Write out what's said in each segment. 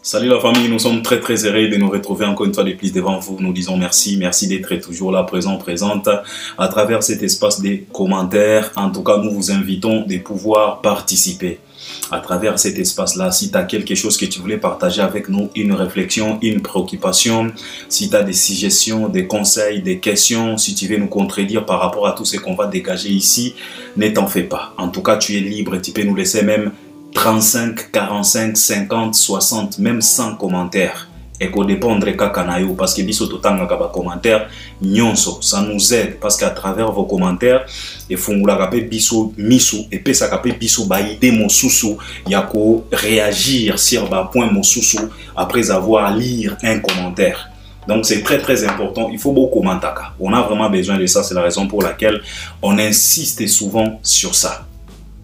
Salut la famille, nous sommes très heureux de nous retrouver encore une fois de plus devant vous. Nous disons merci d'être toujours là, présente à travers cet espace des commentaires. En tout cas, nous vous invitons de pouvoir participer à travers cet espace-là. Si tu as quelque chose que tu voulais partager avec nous, une réflexion, une préoccupation, si tu as des suggestions, des conseils, des questions, si tu veux nous contredire par rapport à tout ce qu'on va dégager ici, ne t'en fais pas. En tout cas, tu es libre, tu peux nous laisser même 35, 45, 50, 60, même 100 commentaires. Et qu'on dépendre kakanayo parce que biso totanga kaba commentaire nyonso, ça nous aide parce qu'à travers vos commentaires et fungula kape biso misu et pesa kape biso ba idée mosusu yako réagir sur ba point mosusu après avoir lire un commentaire. Donc c'est très important, il faut beaucoup commenter. On a vraiment besoin de ça, c'est la raison pour laquelle on insiste souvent sur ça.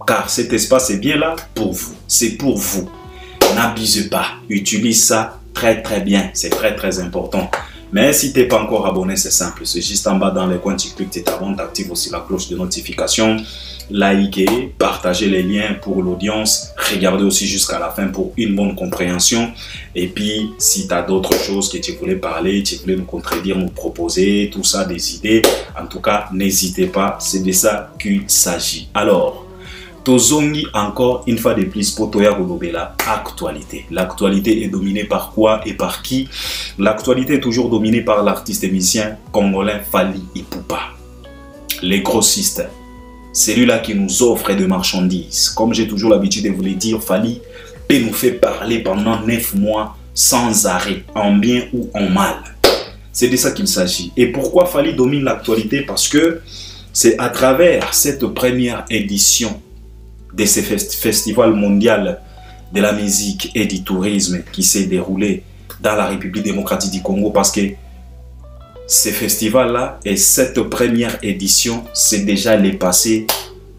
Car cet espace est bien là pour vous, c'est pour vous. N'abuse pas, utilise ça très bien, c'est très important. Mais si tu n'es pas encore abonné, c'est simple, c'est juste en bas dans les coins, tu cliques, tu t'abonnes, tu actives aussi la cloche de notification, likez, partagez les liens pour l'audience, regardez aussi jusqu'à la fin pour une bonne compréhension. Et puis, si tu as d'autres choses que tu voulais parler, tu voulais nous contredire, nous proposer, tout ça, des idées, en tout cas, n'hésitez pas, c'est de ça qu'il s'agit. Alors, Tozongi encore une fois de plus pour Toya Rodobela, actualité. L'actualité est dominée par quoi et par qui? L'actualité est toujours dominée par l'artiste et musicien congolais Fally Ipupa. Les grossistes, celui-là qui nous offre des marchandises. Comme j'ai toujours l'habitude de vous le dire, Fally peut nous faire parler pendant 9 mois sans arrêt, en bien ou en mal. C'est de ça qu'il s'agit. Et pourquoi Fally domine l'actualité? Parce que c'est à travers cette première édition de ce festival mondial de la musique et du tourisme qui s'est déroulé dans la République démocratique du Congo, parce que ce festival-là et cette première édition, c'est déjà le passé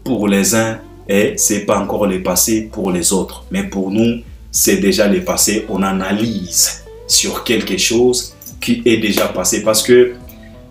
pour les uns et c'est pas encore le passé pour les autres. Mais pour nous, c'est déjà le passé. On analyse sur quelque chose qui est déjà passé parce que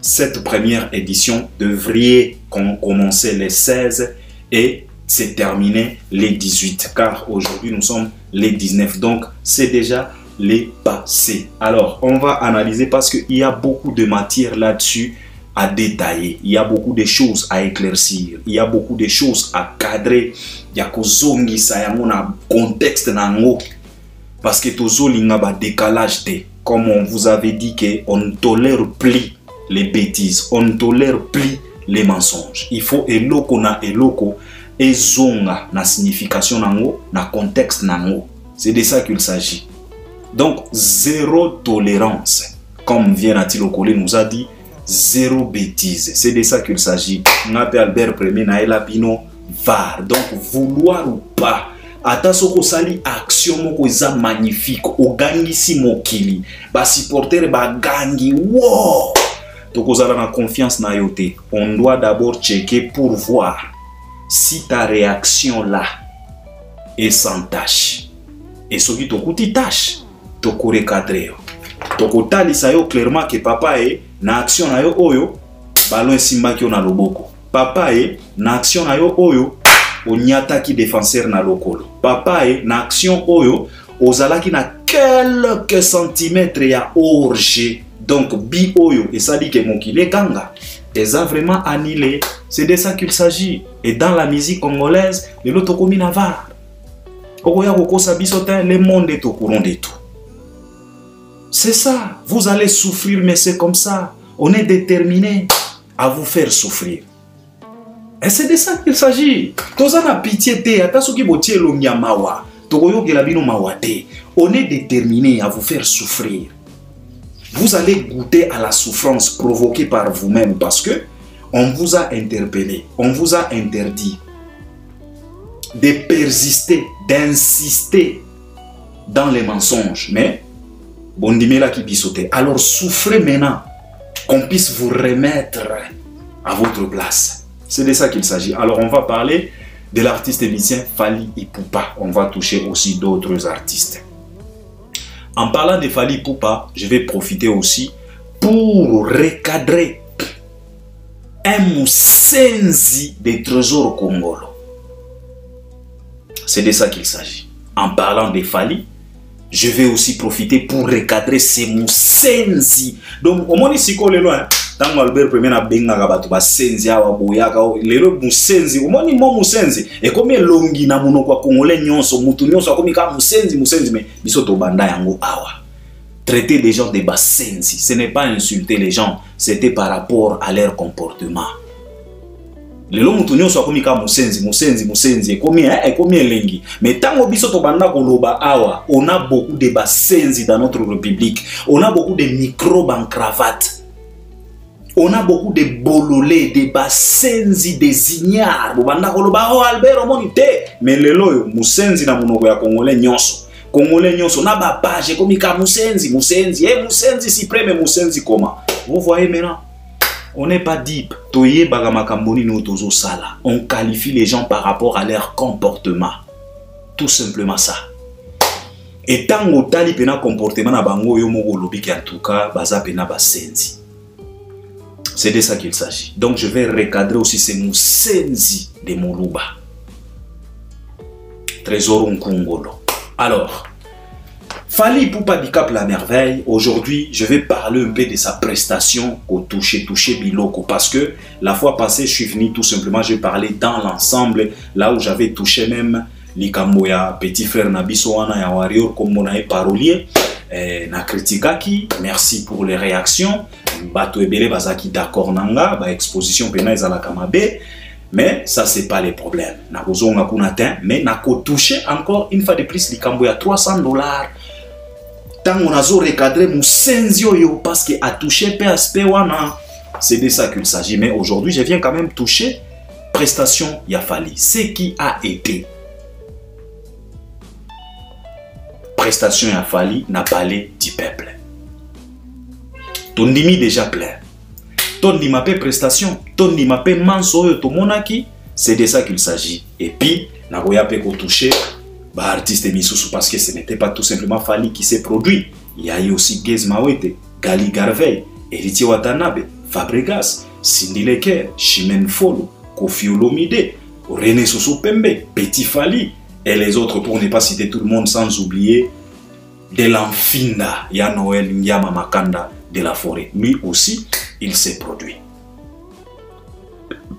cette première édition devrait commencer les 16 et c'est terminé les 18, car aujourd'hui nous sommes les 19, donc c'est déjà les passés. Alors on va analyser parce qu'il y a beaucoup de matière là-dessus à détailler, il y a beaucoup de choses à éclaircir, il y a beaucoup de choses à cadrer. Il y a kozongi ça y a mon contexte nango parce que tozolinga ba décalage de, comme on vous avait dit que on ne tolère plus les bêtises, on ne tolère plus les mensonges. Il faut eloko na eloko et zonga na signification nango, na contexte nango. C'est de ça qu'il s'agit. Donc, zéro tolérance. Comme Viennati Okole nous a dit, zéro bêtise. C'est de ça qu'il s'agit. Ngape Albert Premier na elapino var. Donc, vouloir ou pas, ata soko sali action moko eza magnifique. Ogangisi mokili. Ba supporter ba gangi. Wow! Tokozala na confiance na yote. On doit d'abord checker pour voir si ta réaction là est sans tâche. Et ce qui te tâche, tu peux recadrer. Tu peux clairement que papa est na action na yo oyo, ballon simba ki na loboko. Papa est na action na yo oyo, onyata ki défenseur na lokolo. Papa est na action oyo, ozala ki na quelques centimètres ya orge. Donc bi oyo, et ça dit que mon kile ganga. Et a vraiment annihilé. C'est de ça qu'il s'agit. Et dans la musique congolaise, les lotokomi navar. Le monde est au courant de tout. C'est ça. Vous allez souffrir, mais c'est comme ça. On est déterminé à vous faire souffrir. Et c'est de ça qu'il s'agit. Tozana pitié te, atasuki botie lo nyamawa. Togoyo gelabino mawate. On est déterminé à vous faire souffrir. Vous allez goûter à la souffrance provoquée par vous-même parce que on vous a interpellé, on vous a interdit de persister, d'insister dans les mensonges. Mais, bon dimela qui bisote. Alors souffrez maintenant qu'on puisse vous remettre à votre place. C'est de ça qu'il s'agit. Alors on va parler de l'artiste et musicien Fally Ipupa. On va toucher aussi d'autres artistes. En parlant de Fally Ipupa, je vais profiter aussi pour recadrer un moussenzi des trésors congolais. C'est de ça qu'il s'agit. En parlant de Fally, je vais aussi profiter pour recadrer ces musenzi. Donc, au moins ici, le loin, tant Albert Premier n'a benga gabatu ba senzi awa boyaka le musenzi, au moins mo musenzi. Et combien longi na muno kwa congolais nyonso, mutu nyonso akomi ka musenzi, mais bisoto banda yango awa. Traiter les gens de basenzi, ce n'est pas insulter les gens, c'était par rapport à leur comportement. Le mutu nyonso akomi ka musenzi, combien lengi. Mais tango bisoto banda koloba awa, on a beaucoup de basenzi dans notre république. On a beaucoup de microbes en cravate. On a beaucoup de bololés, de basenzi, des ignares. Banda koloba oh Albert omonite. Mais le loyo musenzi na munoko ya congolais nyonso. Congolais nyonso na ba page comme ka musenzi, musenzi si prime musenzi comment. Vous voyez maintenant, on n'est pas deep. Toye bagamakamboni no tozo sala. On qualifie les gens par rapport à leur comportement. Tout simplement ça. Et tant au tali pena comportement na bango yo moko lobi ki en tout cas baza pena basenzi. C'est de ça qu'il s'agit. Donc je vais recadrer aussi ces musenzi de Moluba. Trésor Nkongolo. Alors, Fally Ipupa du Cap La Merveille, aujourd'hui, je vais parler un peu de sa prestation au toucher Biloko. Parce que la fois passée, je suis venu tout simplement, je parlais dans l'ensemble, là où j'avais touché même Likamboya, petit frère Nabiso Wana ya Warrior, comme mon parolier. Na kritikaki, merci pour les réactions. Bato ebele bazaki d'accord nanga, ba exposition pena ezalaka mabe. Mais ça c'est pas les problèmes. Na kozonga kunatin, mais na ko toucher encore une fois de plus likambo ya $300. Tant on a zo recadré musenzi yo parce que a touché PSP wana. C'est de ça qu'il s'agit. Mais aujourd'hui, je viens quand même toucher prestation ya Fally. Ce qui a été prestation ya Fally n'a parlé du peuple. Ton dimi déjà plein. Ton dimapé prestation, ton dimapé manso to monaki, c'est de ça qu'il s'agit. Et puis, na voya pe ko toucher ba artiste misusu parce que ce n'était pas tout simplement Fally qui s'est produit. Il y a eu aussi Gez Mawete, Gali Garvey, Héritier Watanabe, Fabregas, Cindy Leker, Chimène Folo, Koffi Olomide, René Soso Pembe, Petit Fally et les autres pour ne pas citer tout le monde sans oublier de l'Enfinda, ya Noël Nyama Makanda de la Forêt. Lui aussi, il s'est produit.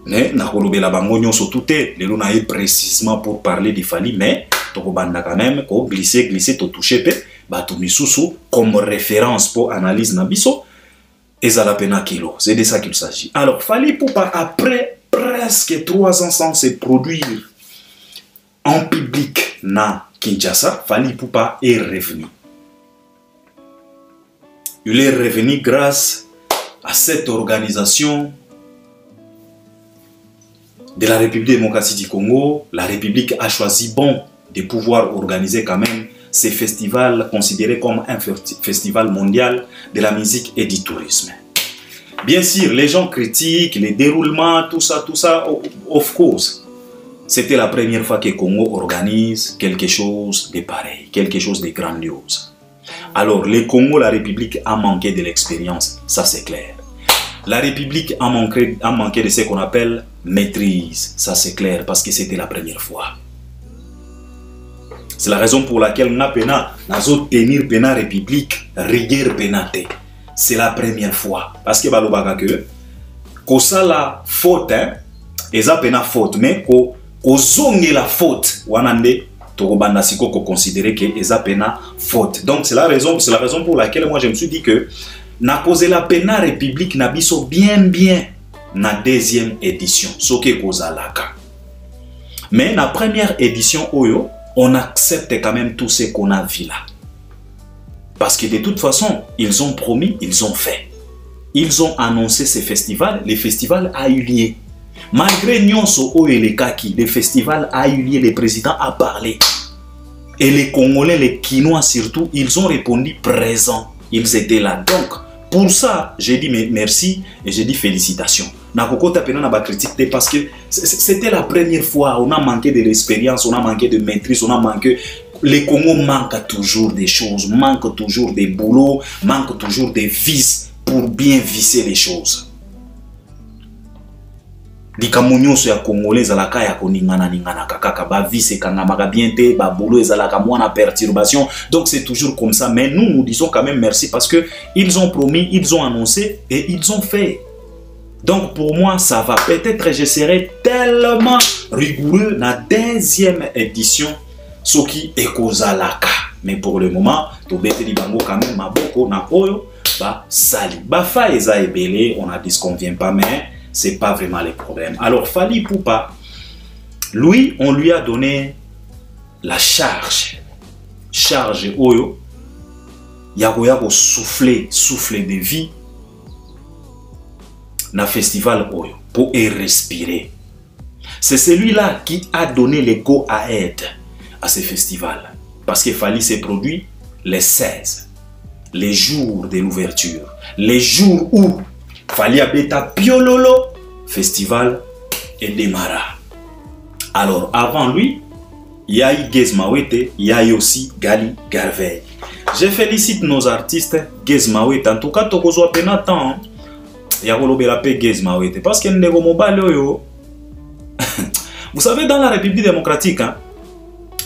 Mais nakolobela bango nyonso touté, lelo na précisément pour parler de Fally, mais tokobanda quand même ko glisser to toucher pe bato misusu comme référence pour analyse na biso ezala pena kilo. C'est de ça qu'il s'agit. Alors Fally Ipupa après presque 3 ans sans se produire en public na Kinshasa, Fally Ipupa est revenu. Il est revenu grâce à cette organisation de la République démocratique du Congo. La République a choisi de pouvoir organiser quand même ces festivals considérés comme un festival mondial de la musique et du tourisme. Bien sûr, les gens critiquent les déroulements, tout ça, of course. C'était la première fois que Congo organise quelque chose de pareil, quelque chose de grandiose. Alors, le Congo, la République a manqué de l'expérience, ça c'est clair. La République a manqué de ce qu'on appelle maîtrise, ça c'est clair, parce que c'était la première fois. C'est la raison pour laquelle nous avons tenir la République rigueur pénate. C'est la première fois. Parce que ça la faute, et ça pena faute, mais ko la faute, wanande Torobandasiko considérer que eza pena faute. Donc c'est la raison pour laquelle moi je me suis dit que na cause la pena République na biso bien na deuxième édition, soke kozalaka. Mais na première édition oyo, on accepte quand même tout ce qu'on a vu là. Parce que de toute façon, ils ont promis, ils ont fait. Ils ont annoncé ces festivals, les festivals a eu lieu. Malgré Nyonso Oelekaki, le festival a eu lieu, le président a parlé. Et les Congolais, les Kinois surtout, ils ont répondu présents. Ils étaient là. Donc, pour ça, j'ai dit merci et j'ai dit félicitations. Parce que c'était la première fois, on a manqué de l'expérience, on a manqué de maîtrise, on a manqué... Les Congo manquent toujours des choses, manquent toujours des boulots, manquent toujours des vis pour bien visser les choses. likamunyo so ya congolais zalaka ya koningana ningana kaka ba vie c'est kanga magabiente ba boulot ezalaka mwana perturbation. Donc c'est toujours comme ça, mais nous disons quand même merci parce que ils ont promis, ils ont annoncé et ils ont fait. Donc pour moi ça va. Peut-être je serai tellement rigoureux na deuxième édition soki ekozalaka, mais pour le moment to beteli bango quand même maboko na oyo ba sali ba fa eza ebele, on a dit ce qu'on vient pas, mais c'est pas vraiment le problème. Alors Fally Ipupa, lui, on lui a donné la charge oyo yago souffler de vie na festival oyo pour y respirer. C'est celui-là qui a donné le go ahead à ce festival, parce que Fally s'est produit les 16, les jours de l'ouverture, les jours où Fally abeta piololo, festival et démarra. Alors avant lui, il y a eu Gez Mawete, il y a eu aussi Gali Garvey. Je félicite nos artistes Gez Mawete. En tout cas, tokozwa penatan ya kolobela pe Gez Mawete parce que ndeko mobile oyo. Vous savez, dans la République démocratique, hein,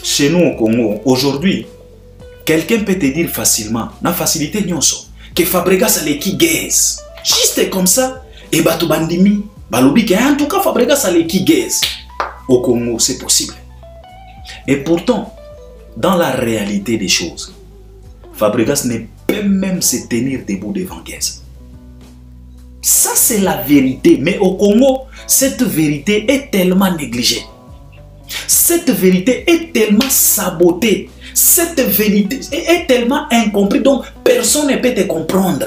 chez nous au Congo, aujourd'hui, quelqu'un peut te dire facilement, na facilité nyonso, que Fabregas aleki Gez. Juste comme ça, et bato bandimi, balobi que en tout cas Fabregas aleki Gez. Au Congo, c'est possible. Et pourtant, dans la réalité des choses, Fabregas ne peut même se tenir debout devant Gez. Ça, c'est la vérité. Mais au Congo, cette vérité est tellement négligée. Cette vérité est tellement sabotée. Cette vérité est tellement incomprise. Donc, personne ne peut te comprendre.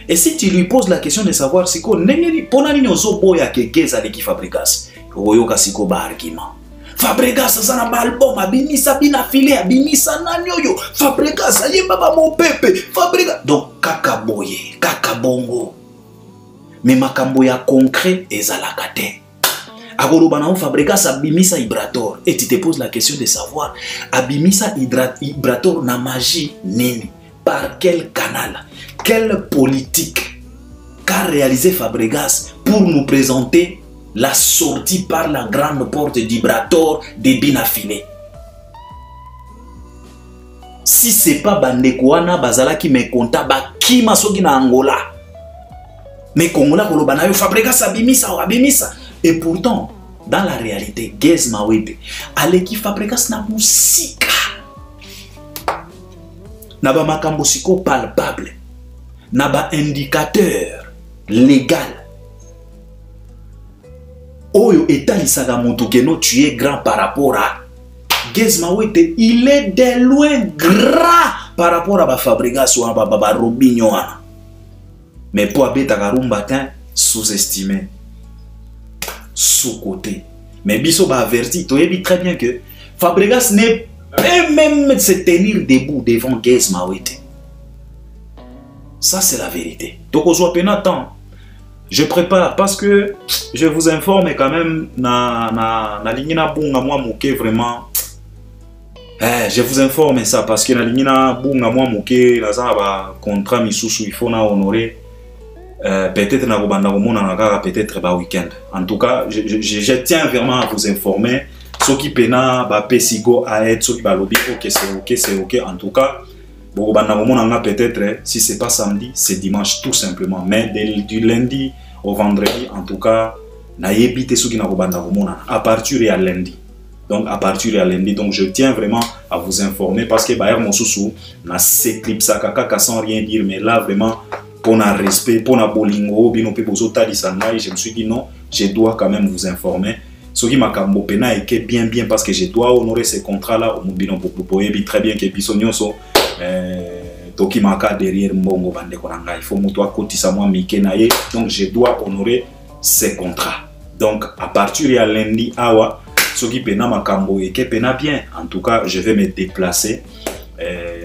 Et si tu lui poses la question de savoir si ko nengeli ponani ozo boya ke Gez aleki Fabregas, oyoka siko ba argument. Fabregas sana ba album abimisa bina filé abimisa nani oyo. Fabregas ayemba ba mo pepe. Fabregas donc kaka boye, kaka bongo. Mais makambo ya concret ezalaka te. Agoloba na Fabregas abimisa Ibrator et tu te poses la question de savoir abimisa Ibrator na magie nini, par quel canal? Quelle politique qu'a réalisé Fabregas pour nous présenter la sortie par la grande porte d'Ibrator de Binafile? Si c'est pas Bandekouana Bazala qui me compta qui m'a sogi na Angola, mais Kongola Kolobana yo Fabregas abimisa. Et pourtant, dans la réalité, Gez Mawete aleki Fabregas na musika na ba makambo siko palpable, na ba indicateur légal oyo etalisaka moto keno tu es grand par rapport à Gez Mawete. Il est de loin grand par rapport à ba Fabregas ou à ba Robinho. Mais pour abeta karumbatin sous-estimé, sous-côté. Mais biso ba averti, tu sais très bien que Fabregas ne peut même se tenir debout devant Gez Mawete. Ça, c'est la vérité. Donc, aujourd'hui, Pénatan, je prépare parce que je vous informe quand même, na ligne na bunga moi mouké vraiment. Je vous informe ça parce que na ligne na bunga moi mouké, la zaba contrat misusu il faut na honorer. Peut-être na robanda romona na gara peut-être ba week-end. En tout cas, je tiens vraiment à vous informer. Ceux qui pena ba pesigo a être ceux qui ba lobby ok c'est ok en tout cas. Bon, peut-être, si ce n'est pas samedi, c'est dimanche tout simplement. Mais du lundi au vendredi, en tout cas, à partir de lundi. Donc, à partir de lundi, donc je tiens vraiment à vous informer parce que mon sous na s'éclipse sans rien dire, mais là vraiment, pour un respect, pour un bolingo, je me suis dit non, je dois quand même vous informer. Ce qui m'a dit bien parce que je dois honorer ces contrats-là. Très bien que Bissonioso. Toki maka derrière mbongo bande konanga il faut mutoa kotisa moi mikenaye, donc je dois honorer ces contrats. Donc à partir de lundi awa soki pena makambo eke pena bien, en tout cas je vais me déplacer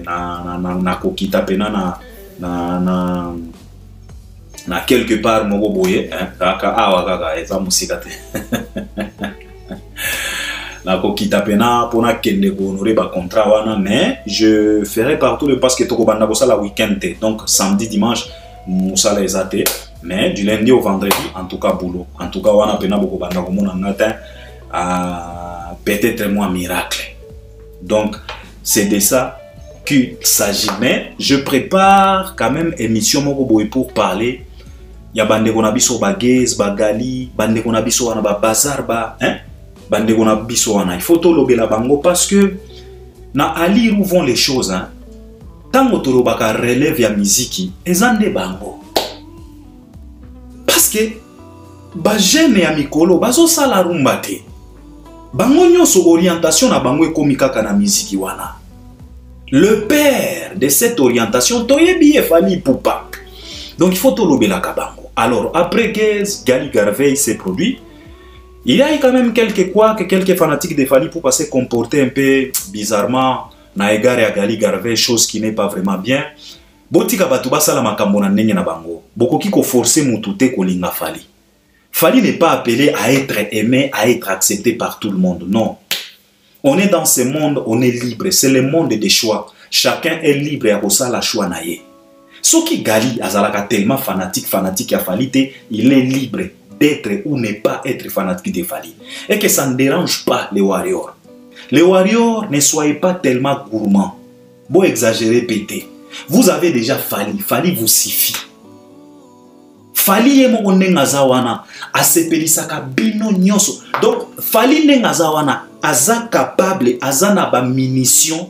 na kokita pena na quelque part moko boye kaka awa kaka eza musika te la kokita pena pona kende ko honorer ba contrat wana, mais je ferai partout le parce que toko banda ko sala week-end, donc samedi dimanche musala ezate Mais du lundi au vendredi, en tout cas, boulot. En tout cas, on a beaucoup de peut-être un miracle. Donc, c'est de ça qu'il s'agit. Mais je prépare quand même une émission pour parler. Il y a bande qu'on a biso bagez, bagali, bande qu'on a biso wana ba bazar ba, hein? Bande qu'on a biso wana. Il faut tout lober la bango parce que na ali où vont les choses, hein? Tant que tu baka relève ya musique, ezande bango. Parce que ba jeune ya mikolo bazo sala rumba te. Bango nyonso orientation na bango ekomika kana musique wana. Le père de cette orientation toyebi e Fally Ipupa. Donc il faut tout lober la kabango. Alors après que Gali Garvey s'est produit, il y a quand même quelques fanatiques de Fally Ipupa se comporter un peu bizarrement na égard à Gali Garvey, chose qui n'est pas vraiment bien. Botika batuba sala makambo na ndenge na bango. Bokoki ko forcer mutute ko linga Fally. Fally n'est pas appelé à être aimé, à être accepté par tout le monde. Non. On est dans ce monde, on est libre. C'est le monde des choix. Chacun est libre à ça la choix naie. Ce qui Gali azalaka tellement fanatique à Fally, il est libre d'être ou ne pas être fanatique de Fally. Et que ça ne dérange pas les warriors. Les warriors, ne soyez pas tellement gourmands. Bon exagérer, péter. Vous avez déjà Fally. Fally vous suffit. Fally yemo nengazawana asepelisaka bino nyonso. Donc Fally nengazawana aza capable azana ba munition.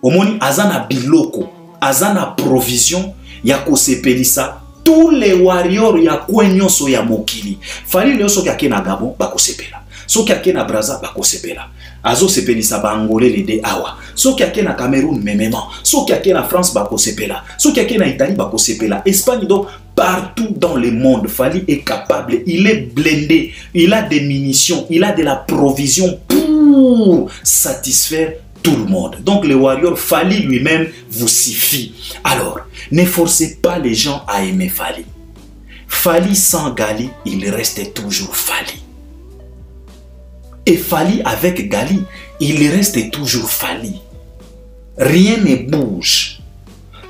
Omoni azana biloko, azana provision ya kosepelisa tous les warriors ya kwenyonso ya mokili. Fally leo soki akena Gabon bakosepela. Soki akena Brazza bakosepela. Azo sepelisa ba Angolais les de awa. Soki akena Cameroun memement. Soki akena France bakosepela. Soki akena Italie bakosepela. Espagne donc partout dans le monde, Fally est capable, il est blindé, il a des munitions, il a de la provision pour satisfaire tout le monde. Donc le warrior Fally lui-même vous suffit. Alors, ne forcez pas les gens à aimer Fally. Fally sans Gali, il reste toujours Fally. Et Fally avec Gali, il reste toujours Fally. Rien ne bouge.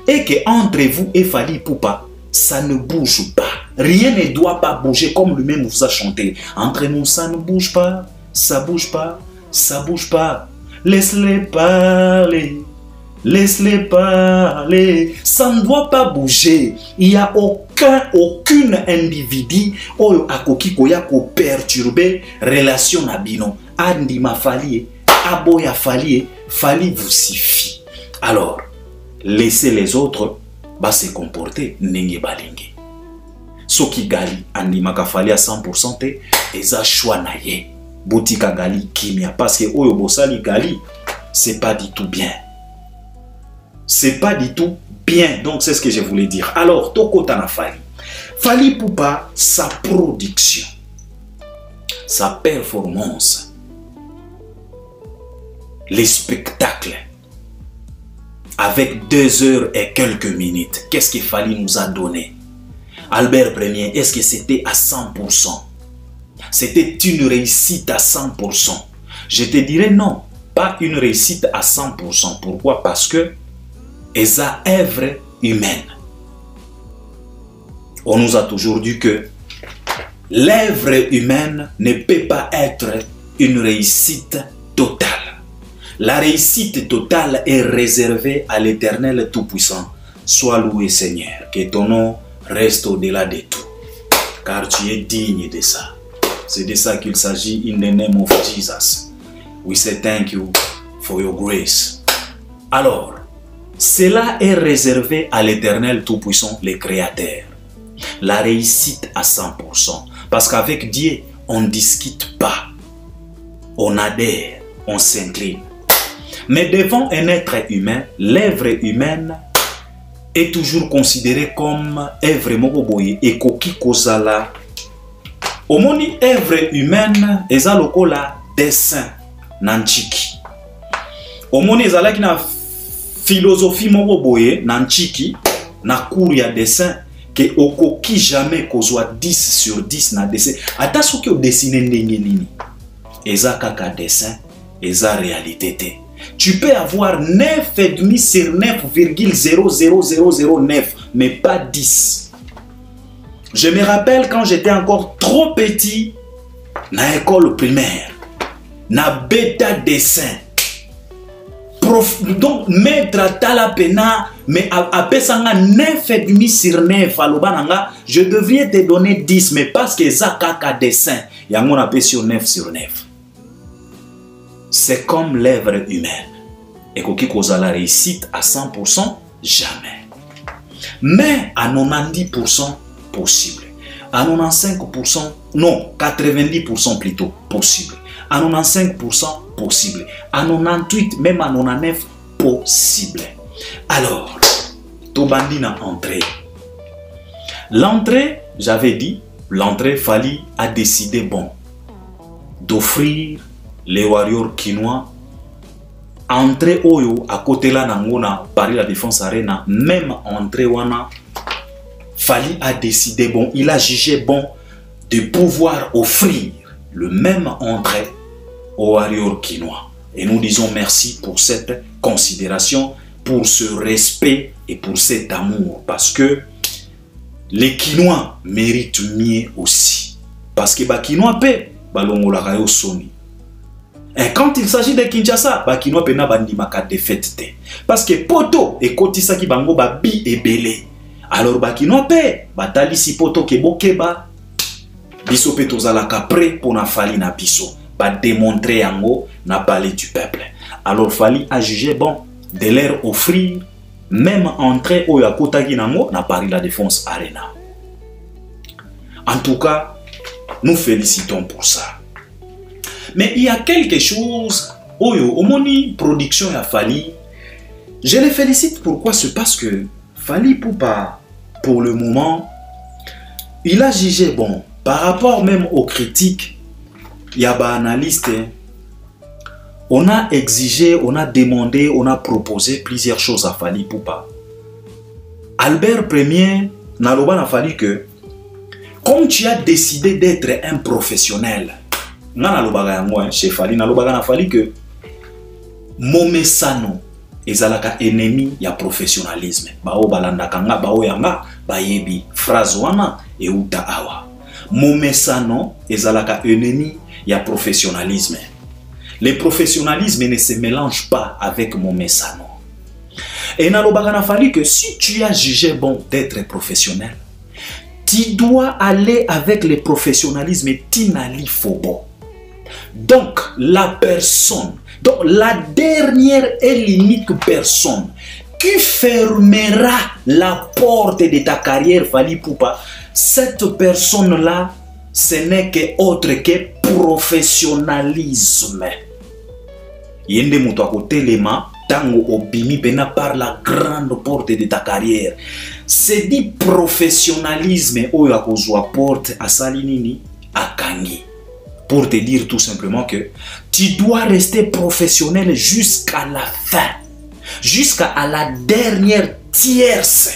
Et que entre vous et Fally Ipupa, ça ne bouge pas. Rien ne doit pas bouger comme lui-même vous a chanté. Entre nous, ça ne bouge pas, ça bouge pas, ça bouge pas. Laisse-les parler, laisse-les parler. Ça ne doit pas bouger. Il n'y a aucune individu ou akoki koya ko perturber relation na bino. Andi ma Fally, aboya Fally, Fally vous suffit. Alors, laissez les autres va se comporter nenge balingi. Soki Gali andimaka Fally à 100% te eza choix na ye. Botika Gali kimia parce que oyo bosali Gali c'est pas du tout bien. C'est pas du tout bien. Donc c'est ce que je voulais dire. Alors tokota na Fally. Fally Ipupa sa production, sa performance, les spectacles. Avec 2 heures et quelques minutes, qu'est-ce que Fally nous a donné? Albert Premier, est-ce que c'était à 100%? C'était une réussite à 100%? Je te dirais non, pas une réussite à 100%. Pourquoi? Parce que eza œuvre humaine. On nous a toujours dit que l'œuvre humaine ne peut pas être une réussite totale. La réussite totale est réservée à l'Éternel Tout-Puissant. Sois loué Seigneur, que ton nom reste au-delà de tout. Car tu es digne de ça. C'est de ça qu'il s'agit in the name of Jesus. We say thank you for your grace. Alors, cela est réservé à l'Éternel Tout-Puissant, le Créateur. La réussite à 100%. Parce qu'avec Dieu, on ne discute pas. On adhère, on s'incline. Mais devant un être humain, l'œuvre humaine est toujours considérée comme œuvre mokoboye et koki kozala. Omoni œuvre humaine eza lokola dessin nanchiki. Omoni ezalaki na philosophie mokoboye nanchiki na cours ya dessin que okoki jamais kozwa 10 sur 10 na dessin. Ata soki o dessiner ndenge nini. Eza kaka dessin, eza réalité te. Tu peux avoir 9,5 sur 9,00009, mais pas 10. Je me rappelle quand j'étais encore trop petit, dans l'école primaire, na bêta dessin. Donc, maître Talapena, mais après ça, 9,5 sur 9, je devrais te donner 10, mais parce que ça, caca dessin, il y a un appel sur 9 sur 9. C'est comme l'œuvre humaine. Et qu'on a la réussite à 100%, jamais. Mais à 90% possible. À 95%, non, 90% plutôt possible. À 95% possible. À 98%, même à 99% possible. Alors, Tobandina entrée. L'entrée, j'avais dit, l'entrée fallait à décider bon d'offrir les warriors quinois. Entrée Oyo à côté là Nangona Paris la Défense Arena, même entrée Wana fallait à décider bon, il a jugé bon de pouvoir offrir le même entrée aux warriors quinois. Et nous disons merci pour cette considération, pour ce respect et pour cet amour, parce que les quinois méritent mieux aussi, parce que les quinois paient balongola rayo soni. Et quand il s'agit de Kinshasa, Bakino pena bandimaka défaite. Parce que poto et kotisa ki bango ba bi et belé. Alors Bakino pe batali si poto ke bokeba biso pe tozalaka prêt pour na fali na biso ba démontrer yango na palais du peuple. Alors fali a jugé bon de leur offrir même entrée au yakotaki nango na Paris la Défense Arena. En tout cas, nous félicitons pour ça. Mais il y a quelque chose, au moni production à Fali, je les félicite. Pourquoi? C'est parce que Fali Poupa, pour le moment, il a jugé bon, par rapport même aux critiques, il y a des analystes, on a exigé, on a demandé, on a proposé plusieurs choses à Fali Poupa. Albert Ier n'a pas fallu que, comme tu as décidé d'être un professionnel, chez Fali, na fali que momesano ezalaka ennemi ya professionnalisme. Bao balanda kanga bao yanga bayebi phrase wana e uta awa. Momesano ezalaka ennemi ya professionnalisme. Le professionnalisme ne se mélange pas avec momesano. Et na fali que si tu as jugé bon d'être professionnel, tu dois aller avec le professionnalisme tinali fobo. Donc, la personne, donc la dernière et l'unique personne qui fermera la porte de ta carrière, Fali Poupa, cette personne-là, ce n'est que autre que professionnalisme. Yende muto côté lema, tango obimi pena par la grande porte de ta carrière. C'est dit professionnalisme oyo akozwa porte à salinini à Kangi. Pour te dire tout simplement que tu dois rester professionnel jusqu'à la fin, jusqu'à la dernière tierce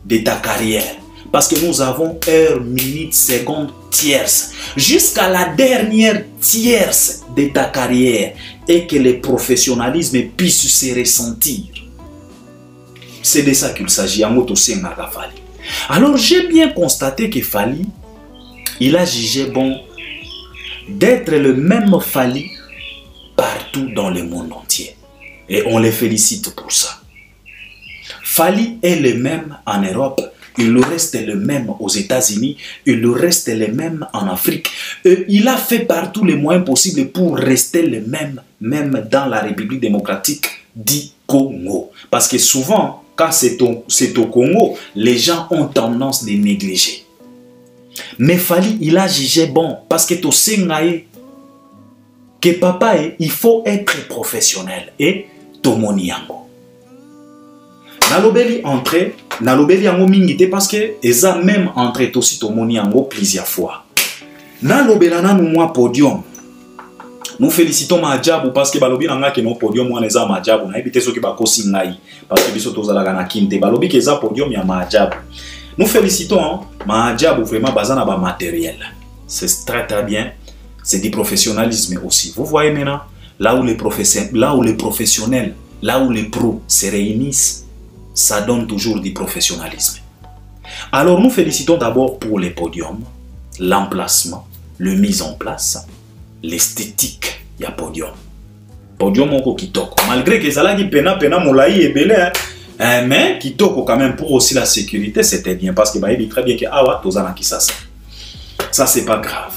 de ta carrière. Parce que nous avons heure, minute, seconde, tierce. Jusqu'à la dernière tierce de ta carrière et que le professionnalisme puisse se ressentir. C'est de ça qu'il s'agit. Alors j'ai bien constaté que Fali, il a jugé bon d'être le même Fali partout dans le monde entier. Et on les félicite pour ça. Fali est le même en Europe, il reste le même aux États-Unis, il reste le même en Afrique. Et il a fait partout les moyens possibles pour rester le même, même dans la République démocratique du Congo. Parce que souvent, quand c'est au Congo, les gens ont tendance de négliger. Mais Fali, il a jugé bon parce que tu sais que papa, il faut être professionnel et tomoni yango. Nalobeli entré, nalobeli yango mingite parce que eza même entré aussi tomoni yango plusieurs fois. Nalobelana nous moi podium. Nous félicitons Majabu parce que balobi nanga ke no podium wana eza Majabu na ebite soki bakosi ngai parce que biso tozalaka na kinte balobi ke eza podium ya Majabu. Nous félicitons Mahajabu vraiment basana ba matériel. C'est très très bien. C'est du professionnalisme aussi. Vous voyez maintenant, là où les professionnels, là où les pros se réunissent, ça donne toujours du professionnalisme. Alors nous félicitons d'abord pour les podiums, l'emplacement, le mise en place, l'esthétique, il y a podium. Podium oko kitoko. Malgré que ça là qui pena moulaï et belé, mais kitoko quand même pour aussi la sécurité, c'était bien parce que bah il dit très bien que awa tozana qui ça. Ça c'est pas grave.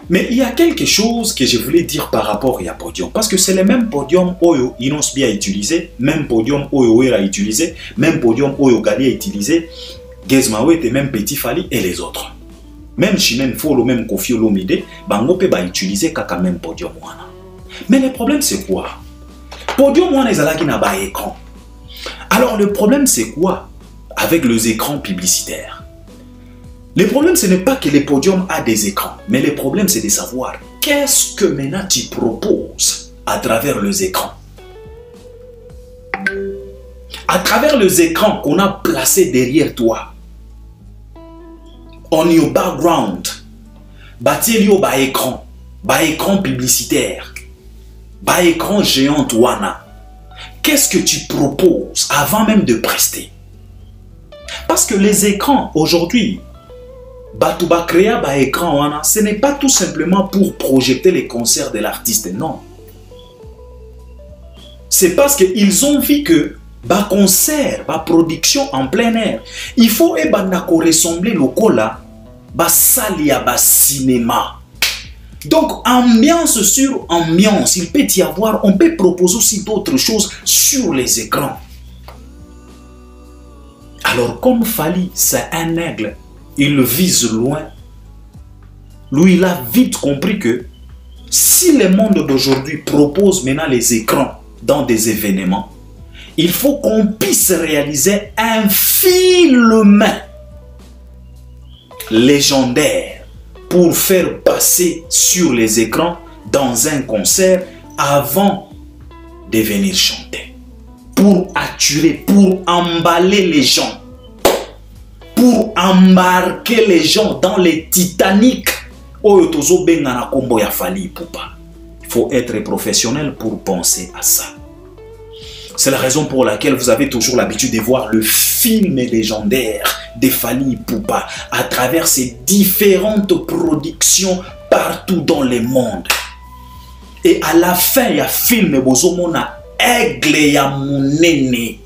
Mais il y a quelque chose que je voulais dire par rapport à podium. Parce que c'est le même podium Oyo Inosbi a utilisé, même podium Oyo Wera a utilisé, même podium Oyo Gali a utilisé, Gezmawe était même Petit Fali et les autres. Même Chimène Folo, même Kofi Olomide, Bangope va utiliser kaka même podium wana. Mais le problème c'est quoi? Podium wana ezalaki na ba écran. Alors le problème c'est quoi avec les écrans publicitaires? Le problème, ce n'est pas que le podium a des écrans, mais le problème, c'est de savoir qu'est-ce que maintenant tu proposes à travers les écrans. À travers les écrans qu'on a placés derrière toi, on your background, bâtir ba écran publicitaire, ba écran géant wana. Qu'est-ce que tu proposes avant même de prester? Parce que les écrans aujourd'hui, Batouba créa ba écran wana, ce n'est pas tout simplement pour projeter les concerts de l'artiste, non. C'est parce qu'ils ont vu que ba concert, ba production en plein air, il faut ressembler lokola ba salia ba cinéma. Donc ambiance sur ambiance, il peut y avoir, on peut proposer aussi d'autres choses sur les écrans. Alors comme Fali, c'est un aigle. Il le vise loin. Lui, il a vite compris que si le monde d'aujourd'hui propose maintenant les écrans dans des événements, il faut qu'on puisse réaliser un film légendaire pour faire passer sur les écrans dans un concert avant de venir chanter. Pour attirer, pour emballer les gens. Pour embarquer les gens dans les Titanic. Il faut être professionnel pour penser à ça. C'est la raison pour laquelle vous avez toujours l'habitude de voir le film légendaire de Fali Ipupa à travers ses différentes productions partout dans le monde. Et à la fin, il y a film Bozomona Aigle ya Mounene.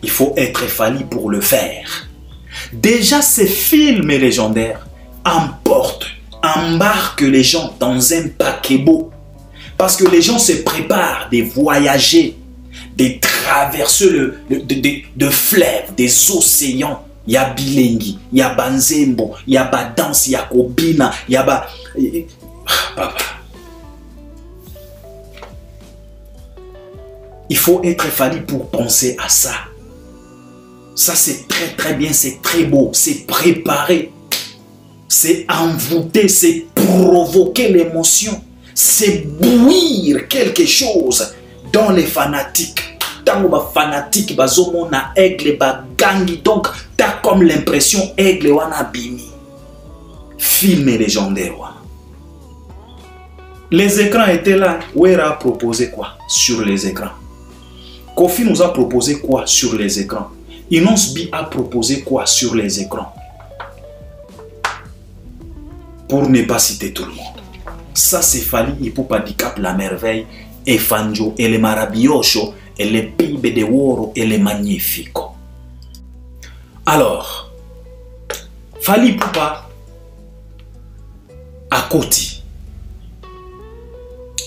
Il faut être Fali pour le faire. Déjà, ces films légendaires embarquent les gens dans un paquebot. Parce que les gens se préparent de voyager, de traverser de fleuves, des océans. Il y a Bilengi, il y a Banzembo, il y a Badance, il y a Kobina, il y a Papa. Il faut être Fali pour penser à ça. Ça, c'est très très bien, c'est très beau, c'est préparé, c'est envoûter, c'est provoquer l'émotion, c'est bouillir quelque chose dans les fanatiques. Dans les fanatiques, bazomona aigle, bagangi, donc tu as comme l'impression aigle wana bimi. Film légendaire wana. Les écrans étaient là. Wera a proposé quoi sur les écrans? Kofi nous a proposé quoi sur les écrans? Inosbi a proposé quoi sur les écrans? Pour ne pas citer tout le monde. Ça, c'est Fali Ipupa Dicap, la merveille, et Fanjo, et les Marabiocho, et les PIB de Woro, et les Magnifico. Alors, Fali Ipupa à Koti.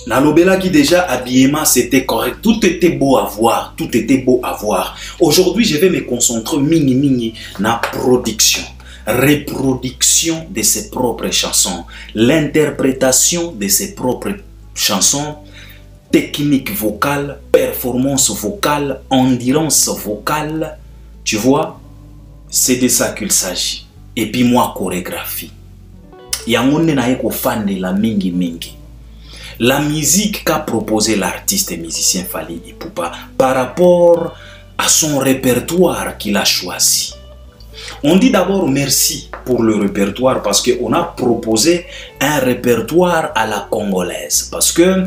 La Lobela qui déjà habillement c'était correct, tout était beau à voir, tout était beau à voir. Aujourd'hui je vais me concentrer mini na production, reproduction de ses propres chansons, l'interprétation de ses propres chansons, technique vocale, performance vocale, endurance vocale, tu vois, c'est de ça qu'il s'agit. Et puis moi chorégraphie. Yangone na yeko fan de la mingi. La musique qu'a proposé l'artiste et musicien Fali Ipupa par rapport à son répertoire qu'il a choisi. On dit d'abord merci pour le répertoire parce qu'on a proposé un répertoire à la congolaise. Parce que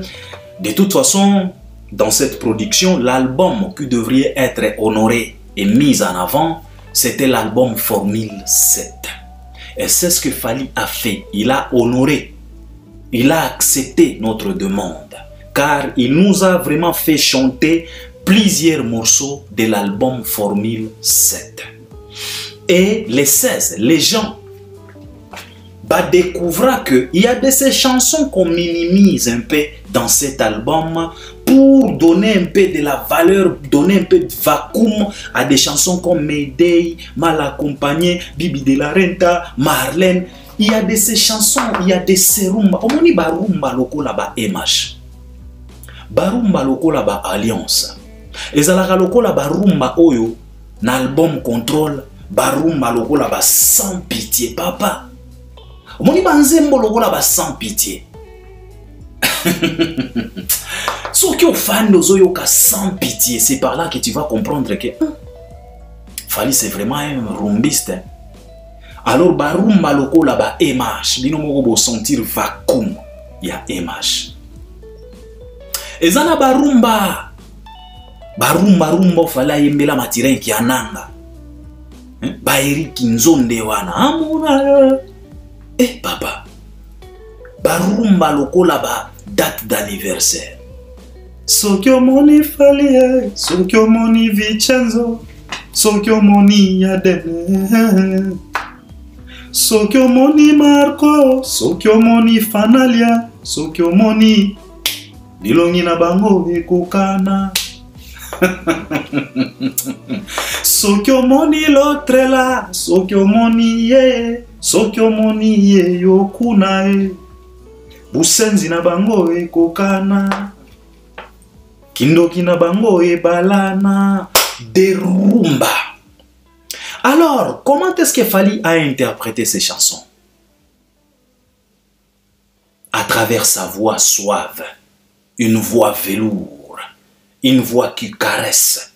de toute façon, dans cette production, l'album qui devrait être honoré et mis en avant, c'était l'album Formule 7. Et c'est ce que Fally a fait. Il a honoré, il a accepté notre demande, car il nous a vraiment fait chanter plusieurs morceaux de l'album Formule 7. Et les 16, les gens découvrira qu'il y a de ces chansons qu'on minimise un peu dans cet album pour donner un peu de la valeur, donner un peu de vacuum à des chansons comme Mayday, Mal accompagné, Bibi de la Renta, Marlène. Il y a de ces chansons, il y a de ces rumba. On dit barumba loko là-bas MH. Barumba loko là-bas Alliance. Ezalaka loko là-bas rumba oyo, n'album Contrôle, barumba loko là-bas sans pitié, papa. On dit banzembo loko là-bas sans pitié. Ceux qui ont fan de Zoyoka sans pitié, c'est par là que tu vas comprendre que Fally c'est vraiment un rumbiste. Alors barumba loko là-bas MH, bino moko sentir vacuum, il y a MH. Et zana barumba Fally yembela matiren ki ananga. Ba Eric Nzonde wana amuna. Papa. Barumba loko là-bas date d'anniversaire. Sokyo moni Fally, sokyo moni Vincenzo, sokyo moni Yadene, sokyo moni Marco, sokyo moni Fanalia, sokyo moni bilongi na bango ekokana. Sokyo moni l'autre là, sokyo moni ye yokuna e. Busenzi na bango ekokana. Kindoki na bango balana, des rumba. Alors, comment est-ce que Fally a interprété ces chansons? À travers sa voix suave, une voix velours, une voix qui caresse,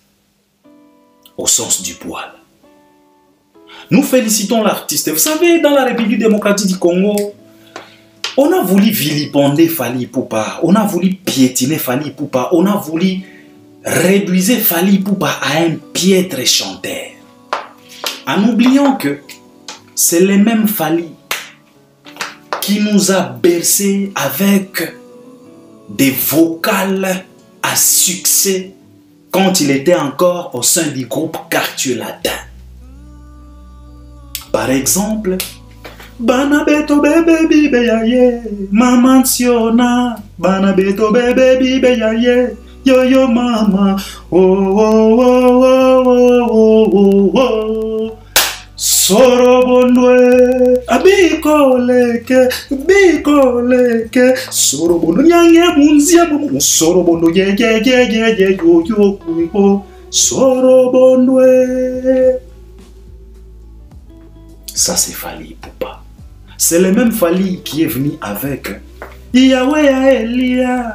au sens du poil. Nous félicitons l'artiste. Vous savez, dans la République démocratique du Congo, on a voulu vilipender Fally Ipupa, on a voulu piétiner Fally Ipupa, on a voulu réduire Fally Ipupa à un piètre chanteur. En oubliant que c'est le même Fally qui nous a bercé avec des vocales à succès quand il était encore au sein du groupe Quartier Latin. Par exemple, Bana beto bebe bibe ya ye, mama nsiona. Bana beto bebe bibe ya ye, yo yo mama. Oh oh oh oh oh oh oh. Soro bondwe, abikoleke, bikoleke. Soro bondo nyange munzia mumu. Soro bondo ye yo yo kuiko. Soro bondwe. Ça c'est Fally Ipupa. C'est le même Fally qui est venu avec Yahweh ya Elia,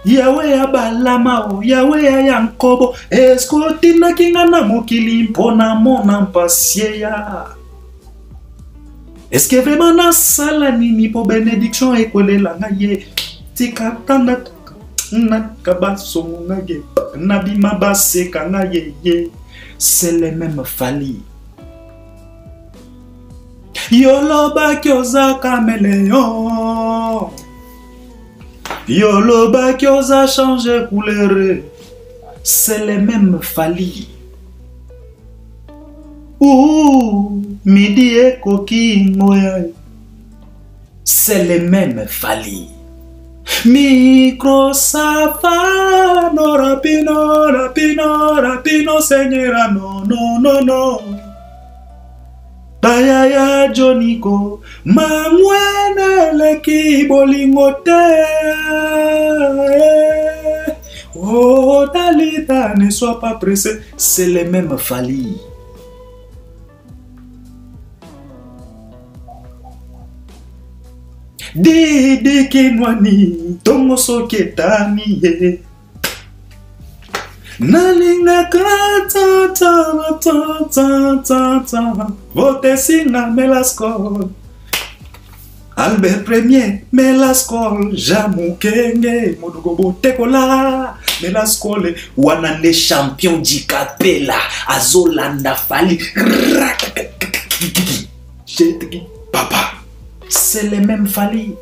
Yahweh ya Balamao, Yahweh ya Yankobo. Esko tina kingana mokili mpona mona mpasie ya. Est-ce que vraiment na sala nini po bénédiction ekolela ngaye? Tika tanda na kabaso ngaye, nabima base kangaye ye. C'est le même Fally. Yoloba kyoza caméléon, Yoloba kyoza changé couleur. C'est le même Fally. Ouh, midi et coquille, c'est le même Fally. Micro safa, no rapino, rapino, rapino, señora, no, no, no, no. Bayaya Joniko, mamwene leki bolingote. Oh, Dalita, ne sois pas pressé, c'est le même Fally. Didi kinwani, tomo soketani ye. Nalinga kata ta ta ta ta ta, vote singa melasko. Albert Premier, Melascol, Jamukenge, Modogobo Tekola, Melascol, Wanande champion di Capella, Azolanda Fali, Papa, c'est les mêmes Fali.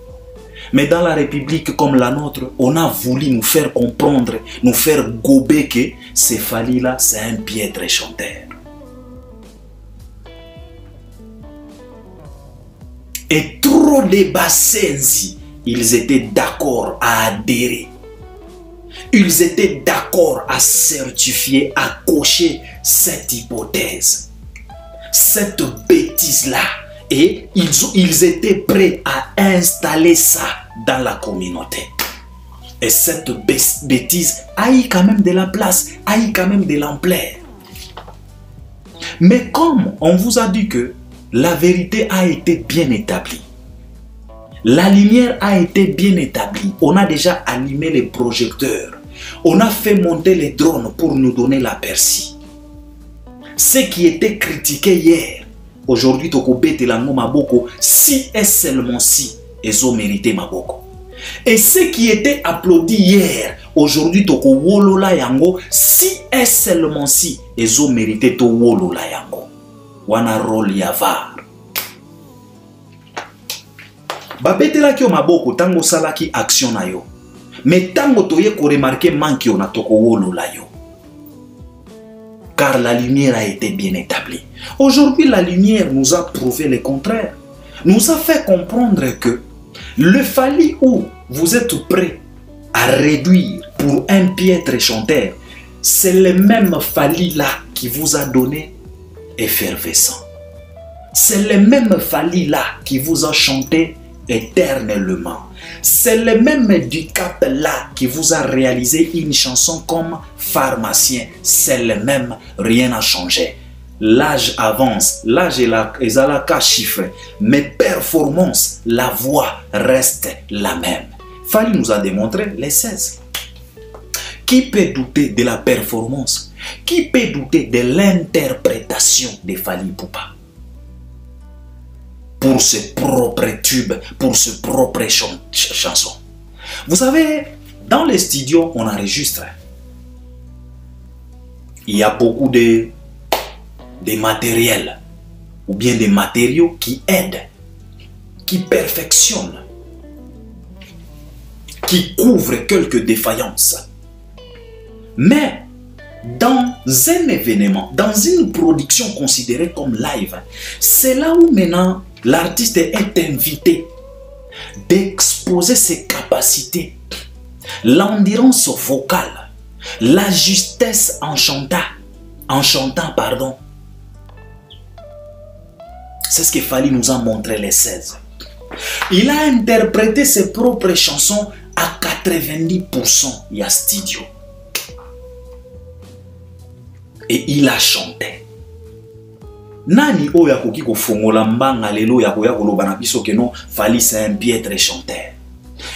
Mais dans la République comme la nôtre, on a voulu nous faire comprendre, nous faire gober que ces Fali-là, c'est un piètre chanteur. Et trop de Bassenzi, ils étaient d'accord à adhérer. Ils étaient d'accord à certifier, à cocher cette hypothèse. Cette bêtise-là. Et ils étaient prêts à installer ça dans la communauté. Et cette bêtise a eu quand même de la place, a eu quand même de l'ampleur. Mais comme on vous a dit que la vérité a été bien établie, la lumière a été bien établie, on a déjà allumé les projecteurs, on a fait monter les drones pour nous donner l'aperçu. Ce qui était critiqué hier, aujourd'hui, toko bete lango maboko, si et seulement si, ils ont mérité maboko. Et ce qui était applaudi hier, aujourd'hui, toko wolola yango, si et seulement si, ils ont mérité to wolola yango. Wana role yavar. Babete la ki o maboko, tango salaki action na yo. Mais tango toye ko remarqué manki on a toko wolola yo. Car la lumière a été bien établie. Aujourd'hui, la lumière nous a prouvé le contraire. Nous a fait comprendre que le Fali où vous êtes prêts à réduire pour un piètre chanteur, c'est le même Fali là qui vous a donné effervescent. C'est le même Fali là qui vous a chanté éternellement. C'est le même du Cap là qui vous a réalisé une chanson comme pharmacien. C'est le même, rien n'a changé. L'âge avance, l'âge est là, ils ont la chiffre, mais performance, la voix reste la même. Fali nous a démontré les 16. Qui peut douter de la performance? Qui peut douter de l'interprétation de Fali Ipupa? Pour ce propre tube, pour ce propre chanson. Vous savez, dans les studios, on enregistre. Il y a beaucoup de matériel ou bien des matériaux qui aident, qui perfectionnent, qui couvrent quelques défaillances. Mais dans un événement, dans une production considérée comme live, c'est là où maintenant l'artiste est invité d'exposer ses capacités, l'endurance vocale, la justesse en chantant, pardon. C'est ce que Fali nous a montré les 16. Il a interprété ses propres chansons à 90% il y a studio. Et il a chanté. Nani oya koki ko fongola mbanga lelo ya koya koloba na biso ke non Fali c'est un piètre chanteur.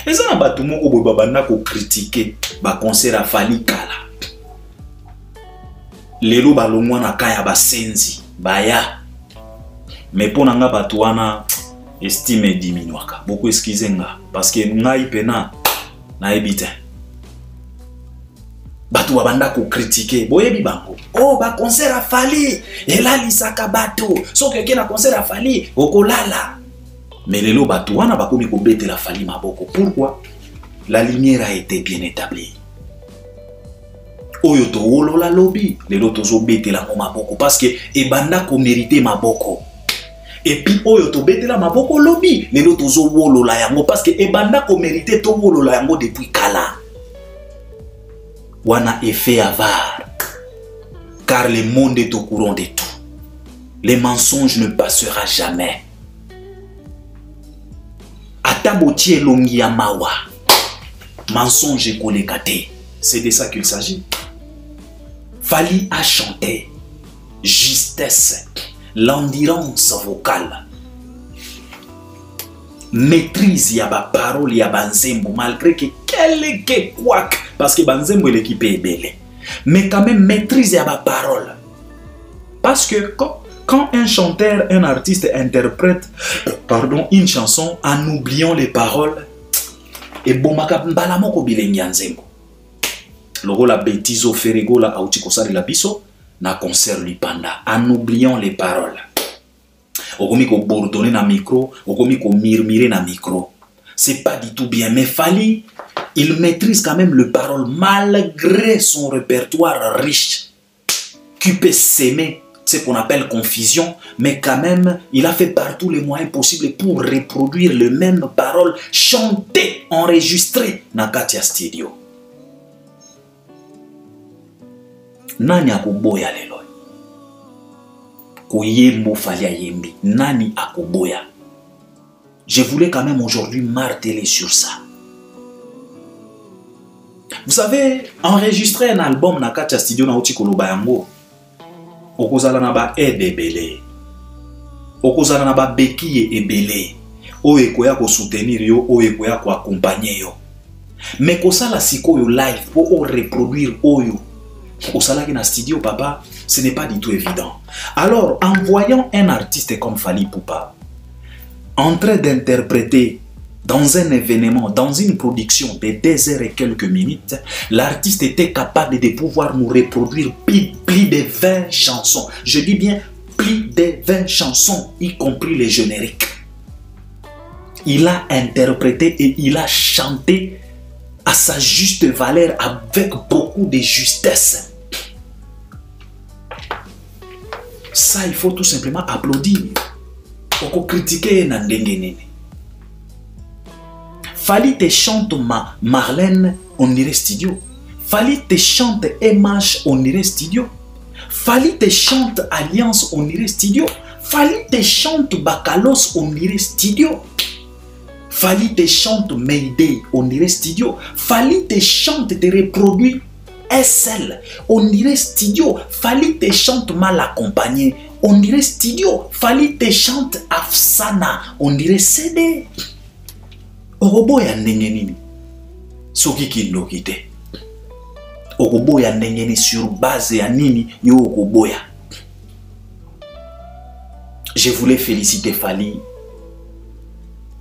Et ça na batu moko boy babanda ko critiquer ba concert à Fali kala. Lelo balongwa na kaya basenzi baya. Mais pour nga batu wana estime diminuaka. Beaucoup excusez nga parce que ngai pena na ebite. Batu babanda ko critiquer boyebi bango. Oh ba concert à Fali elali saka bato. So que na concert à Fali okolala. Mais lelo batu wana bakomi ko bete la Fali maboko. Pourquoi? La lumière a été bien établie. Oyo to wolola lobi lelo tozo bete la maboko parce que ebanda ko mériter maboko. Et puis oyo to bete la maboko lobi lelo tozo wolola yango parce que ebanda ko mériter to wolola yango depuis kala. Wana effet avare. Car le monde est au courant de tout. Les mensonges ne passera jamais. Atabotie longi ya mawa. Mensonge et kolekate. C'est de ça qu'il s'agit. Fali a chanté. Justesse. L'endurance vocale. Maîtrise ya ba parole ya banzembo malgré que quelque quoi parce que banzembo l'équipe est belle mais quand même maîtrise ya ba parole parce que Quand un chanteur, un artiste interprète une chanson en oubliant les paroles, et bomaka mbalamoko bilengi nzembo. Logo la bêtise au ferego la auti kosali la biso na concert lipanda en oubliant les paroles. Okomi ko bourdonner na micro, okomi ko murmurer na micro. C'est pas du tout bien, mais Fally, il maîtrise quand même le parole malgré son répertoire riche qui peut s'aimer, ce qu'on appelle confusion, mais quand même, il a fait par tous les moyens possibles pour reproduire le même parole chanté, enregistré dans Katia Studio. Nani akuboya lelo? Koyembo Fally ayembi. Nani akuboya? Je voulais quand même aujourd'hui marteler sur ça. Vous savez, enregistrer un album na Katia Studio na uti koloba yango, okozala na ba aide ebele, okozala na ba bekiye ebele, oyo ekoya ko soutenir yo, oyo ekoya ko accompagner yo. Mais kosala sikoyo live pour reproduire oyo osalaki na studio papa, ce n'est pas du tout évident. Alors, en voyant un artiste comme Fally Ipupa en train d'interpréter dans un événement, dans une production de 2 heures et quelques minutes, l'artiste était capable de pouvoir nous reproduire plus de 20 chansons. Je dis bien plus de 20 chansons, y compris les génériques. Il a interprété et il a chanté à sa juste valeur avec beaucoup de justesse. Ça, il faut tout simplement applaudir. Oko critiquer na ndenge nini. Fally te chante Marlène, on irait studio. Fally te chante MH, on irait studio. Fally te chante Alliance, on irait studio. Fally te chante Bakalos, on irait studio. Fally te chante Mayday, on irait studio. Fally te chante, te reproduit SL, on irait studio. Fally te chante Mal Accompagné, on dirait studio. Fally te chante Afsana, on dirait CD. Okoboya ndenge nini soki kindoki te. Okoboya ndenge nini sur base ya nini yo okoboya. Je voulais féliciter Fally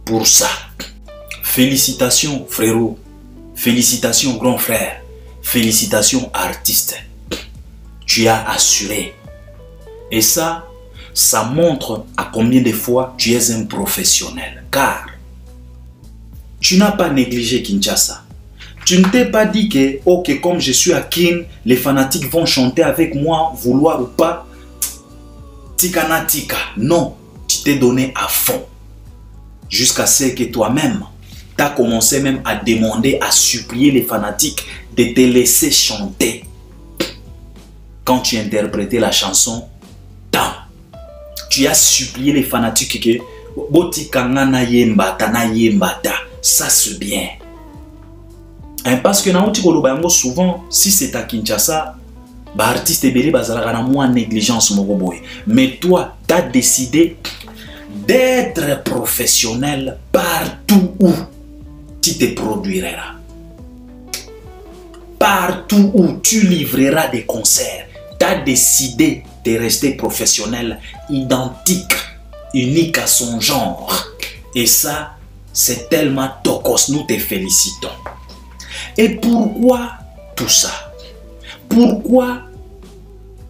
pour ça. Félicitations frérot, félicitations grand frère, félicitations artiste. Tu as assuré. Et ça montre à combien de fois tu es un professionnel. Car tu n'as pas négligé Kinshasa. Tu ne t'es pas dit que, ok, comme je suis à Kin, les fanatiques vont chanter avec moi, vouloir ou pas. Tikana tika. Non, tu t'es donné à fond. Jusqu'à ce que toi-même, tu as commencé même à demander, à supplier les fanatiques de te laisser chanter. Quand tu interprétais la chanson, tu as supplié les fanatiques que Botikangana yembata na yembata. Ça c'est bien. Parce que souvent, si c'est à Kinshasa, artiste ebele bazalaka na moins négligence mokoboy. Mais toi, tu as décidé d'être professionnel partout où tu te produiras. Partout où tu livreras des concerts, tu as décidé de rester professionnel, identique, unique à son genre. Et ça, c'est tellement tokos, nous te félicitons. Et pourquoi tout ça? Pourquoi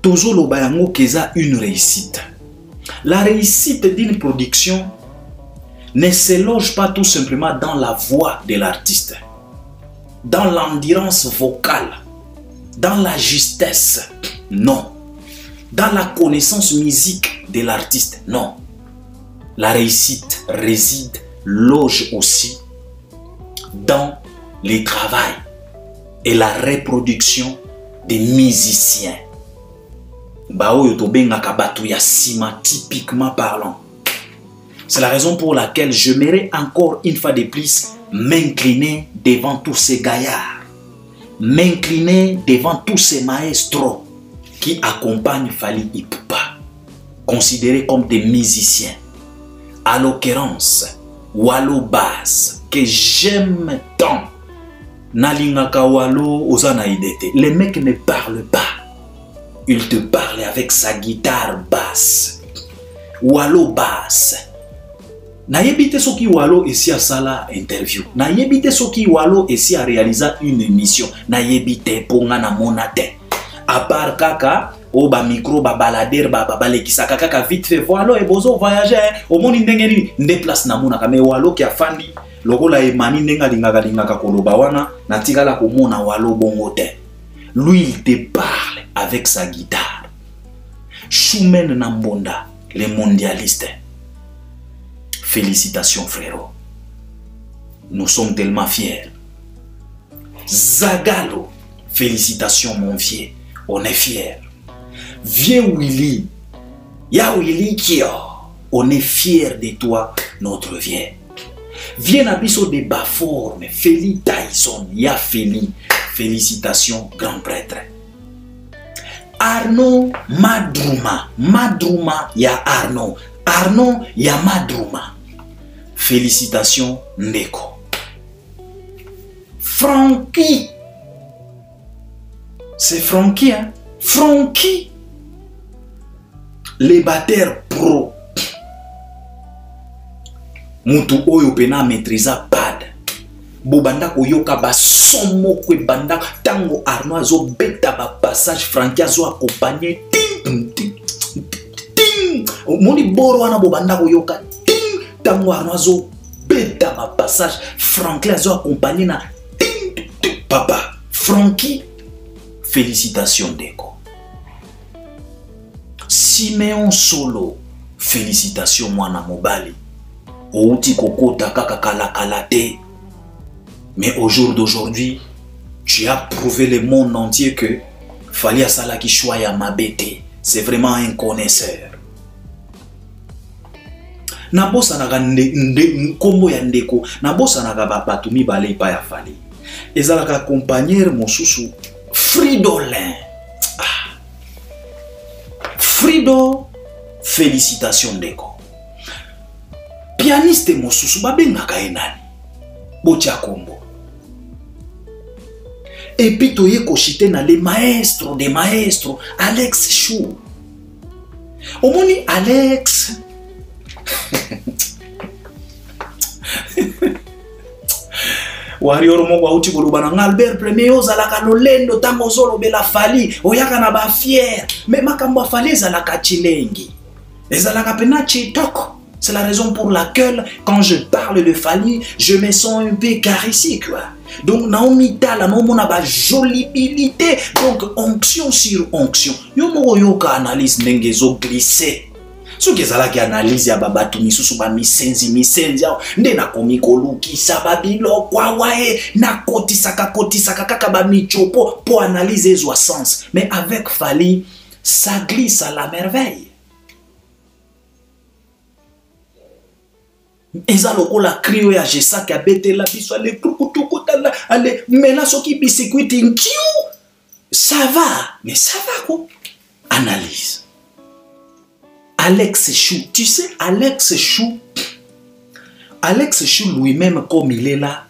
Tozo Lobayango Keza une réussite? La réussite d'une production ne se loge pas tout simplement dans la voix de l'artiste, dans l'endurance vocale, dans la justesse, non. Dans la connaissance musique de l'artiste, non. La réussite réside, loge aussi dans le travail et la reproduction des musiciens. Typiquement parlant. C'est la raison pour laquelle j'aimerais encore une fois de plus m'incliner devant tous ces gaillards, m'incliner devant tous ces maestros qui accompagnent Fally Ipupa, considérés comme des musiciens. À l'occurrence, Walo Bass, que j'aime tant. Nalingaka Walo Ozanaidete. Le mec ne parle pas. Il te parle avec sa guitare basse. Walo basse. Naïbite soki Walo ici à sala interview. Naïbite soki Walo ici à réaliser une émission. Naïbite ponga na monate. À part kaka, o ba micro ba balader ba balekisaka kaka vite fait Walo et bozo voyager au monde ndengeni déplace na mona kame Walo ki afandi lokola emani ndenga lingaka koloba wana na tikala komona Walo bongo te. Lui il te parle avec sa guitare. Choumen Nambonda, les mondialistes. Félicitations frérot. Nous sommes tellement fiers. Zagalo, félicitations mon vieux. On est fiers. Vieux Willy, ya Willy Kio, on est fiers de toi, notre vieux. Viens Abisso de Baforme, Feli Tyson, ya Feli. Félicitations, grand prêtre. Arnaud Madrouma, Madrouma, ya Arnaud. Arnaud, ya Madrouma. Félicitations, Ndeko. Francky. C'est Francky, hein? Francky. Les batteurs pro. Mutu oyo pena maîtrisa pad. Bobanda koyoka ba somo kwe banda tango Arnaud azo beta ba passage Francky azo accompagné ting ting ting. Moni boro wana bobanda koyoka ting tango Arnaud azo beta ba passage Francky azo accompagné na ting ting. Papa Francky, félicitations Ndeko. Simeon Solo, félicitations mwana mobali. Outi kokota kaka kala kalate. Mais au jour d'aujourd'hui, tu as prouvé le monde entier que Falia Salaki Choya Mabete, c'est vraiment un connaisseur. Nabosa naga nkombo ya Ndeko, nabosa naga batumi balé pa ya Fali. Ezalaka accompagner mosusu Fridolin. Frido, félicitations Ndeko. Pianiste mosusu babengaka enani. Botia Kombo. Et puis toye koshite na les maestros des maestros, Alex Chou. Omoni Alex. Warrior mo wa uti kolubana Albert premier ozalaka lolendo tango zolo bela Fali oyaka na ba fier mais makambo Fali ezalaka chilengi ezalaka pena chitoko. C'est la raison pour laquelle quand je parle de Fali je me sens un peu caressé quoi. Donc Naomi Tala mona ba jolibilité donc onction sur onction yo moko yoka analyse ndenge zo glisser. Ce qui est là qui analyse ya babatu misusu ba misenzi nde na komikoluki sababilo kwa wae na kotisaka kaka ba michopo pour analyser zo sens. Mais avec Fali ça glisse à la merveille. Eza lokola crio ya Jessa ki abetela biso ale kukutukutala ale mena soki bisikuiti nkiu ça va mais ça va quoi. Analyse. Alex Chou, tu sais Alex Chou lui-même comme il est là,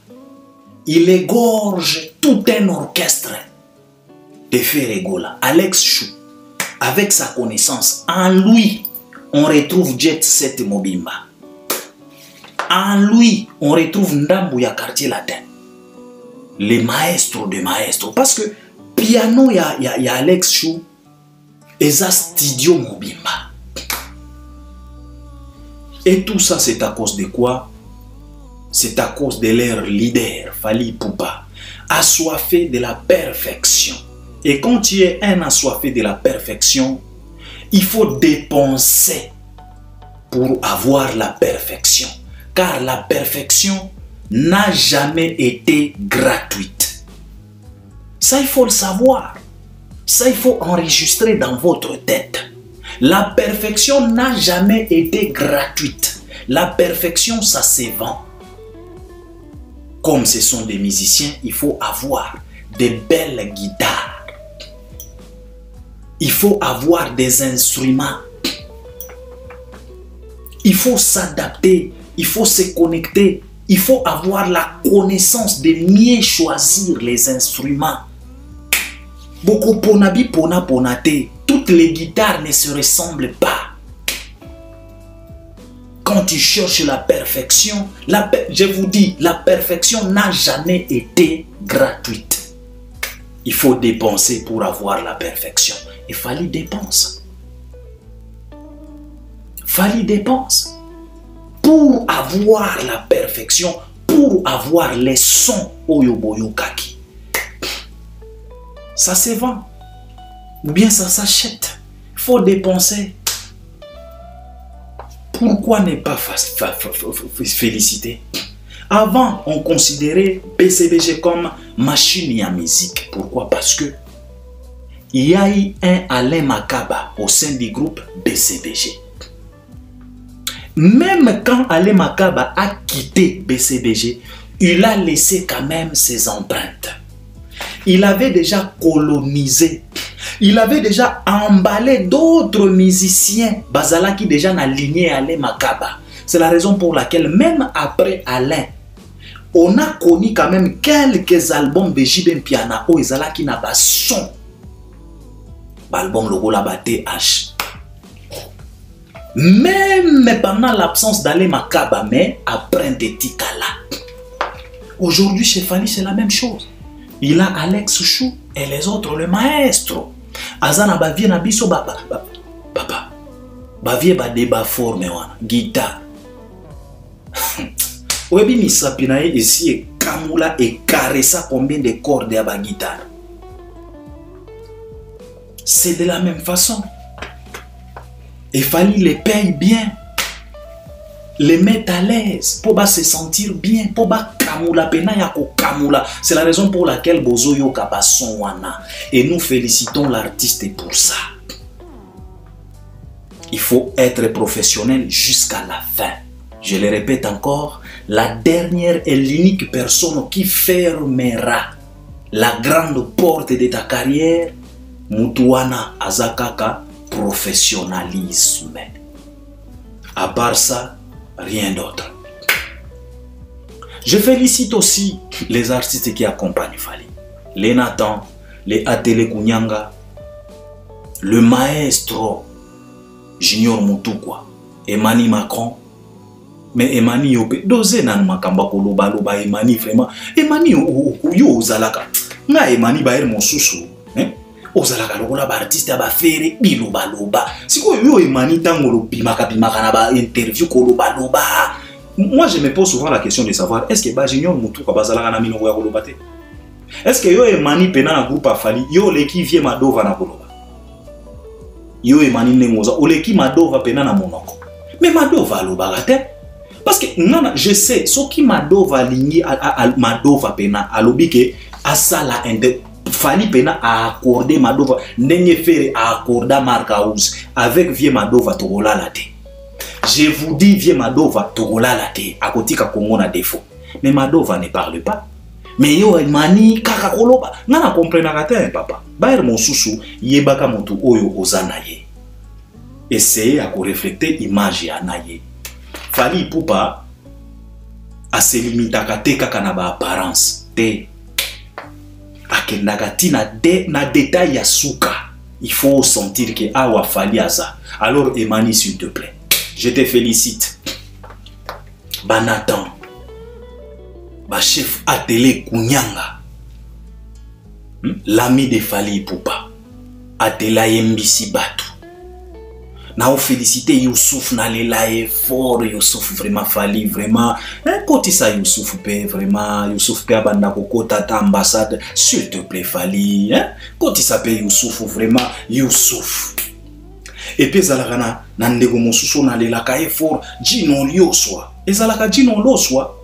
il égorge tout un orchestre de Ferregola. Alex Chou, avec sa connaissance, en lui, on retrouve Jet Set Mobimba. En lui, on retrouve Ndambu ya quartier latin. Les maestros de maestros. Parce que piano ya Alex Chou, eza studio Mobimba. Et tout ça, c'est à cause de quoi? C'est à cause de leur leader, Fali Ipupa, assoiffé de la perfection. Et quand tu es un assoiffé de la perfection, il faut dépenser pour avoir la perfection. Car la perfection n'a jamais été gratuite. Ça, il faut le savoir. Ça, il faut enregistrer dans votre tête. La perfection n'a jamais été gratuite. La perfection, ça se vend. Comme ce sont des musiciens, il faut avoir des belles guitares. Il faut avoir des instruments. Il faut s'adapter. Il faut se connecter. Il faut avoir la connaissance de mieux choisir les instruments. Beaucoup ponabi pona ponate. Toutes les guitares ne se ressemblent pas. tu cherches la perfection, je vous dis, la perfection n'a jamais été gratuite. Il faut dépenser pour avoir la perfection. Il fallait dépenser. Fallait dépenser pour avoir la perfection, pour avoir les sons oyoboyokaki. Ça se vend ou bien ça s'achète. Il faut dépenser. Pourquoi ne pas féliciter? Avant, on considérait BCBG comme machine à musique. Pourquoi? Parce que il y a eu un Alain Makaba au sein du groupe BCBG. Même quand Alain Makaba a quitté BCBG, il a laissé quand même ses empreintes. Il avait déjà colonisé. Il avait déjà emballé d'autres musiciens. Bazala qui déjà n'a ligné Alain Makaba. C'est la raison pour laquelle même après Alain, on a connu quand même quelques albums de J.B. Piana où Ezala qui n'a pas son. L'album logo la batté H. Même pendant l'absence d'Alain Makaba, mais après Tikala. Aujourd'hui chez Fally c'est la même chose. Il a Alex Chou et les autres le maestro. Azana bavie na biso papa. Bavie ba débat forme wana guitare. Oyebi misapina ici et kamula et caressa combien de cordes à ba guitare. C'est de la même façon. Il fallait les payer bien. Les mettre à l'aise pour se sentir bien, pour kamula pena yako kamula. C'est la raison pour laquelle bozo yo kabason wana et nous félicitons l'artiste pour ça. Il faut être professionnel jusqu'à la fin. Je le répète encore, la dernière et l'unique personne qui fermera la grande porte de ta carrière, mutuana azakaka professionnalisme. À part ça, rien d'autre. Je félicite aussi les artistes qui accompagnent Fally. Les Nathan, les Atele Kunyanga, le maestro Junior Mutukwa, Emani Macron. Mais Emani yope doze nan makamba koloba loba Emani vraiment. Emani yo ozalaka. Na Emani ba mon susu, hein? Ozalaka lokola ba artiste ba fere biloba loba. Siko yo Emani tangolo bimaka na ba interview koloba loba. Moi, je me pose souvent la question de savoir est-ce que Junior Mutukwa bazalaka na mino ya koloba te? Est-ce que yo Emani pena na groupe Fally yo leki vie Madova na koloba? Yo Emani nengoza oleki Madova pena na monoko. Mais Madova loba te. Parce que je sais ce qui Madova ligné à Madova pena alobi ke asala Fally pena a accordé Madova ndenge fere a accordé Marca House avec vie Madova tokola la te. Je vous dis, vieux Madova, Togola la te, à côté de Congo na défaut. Mais Madova ne parle pas. Mais yo Emani kakakoloba, nana comprendre kate papa. Baer mon susu, yebaka motu oyo ozanaye. Essayez à refléter image ya naye. Fally Ipupa a se limita kate kaka na ba apparence te. Akendaka ti na détail ya suka. Il faut sentir que awa Fally aza. Alors Emani s'il te plaît. Je te félicite. Nathan, chef Atele Kunyanga, l'ami de Fally Ipupa, Atela Yembisi Batu. Na o félicité Youssouf na lela fort Youssouf vraiment Fally vraiment côté ça Youssouf pe vraiment Youssouf pe abanda kokota ta ambassade s'il te plaît Fally côté ça pe Youssouf vraiment Youssouf. Et puis ezalaka na ndeko mosusu na lelaka fort Gino Lioswa. Ezalaka Gino Lioswa.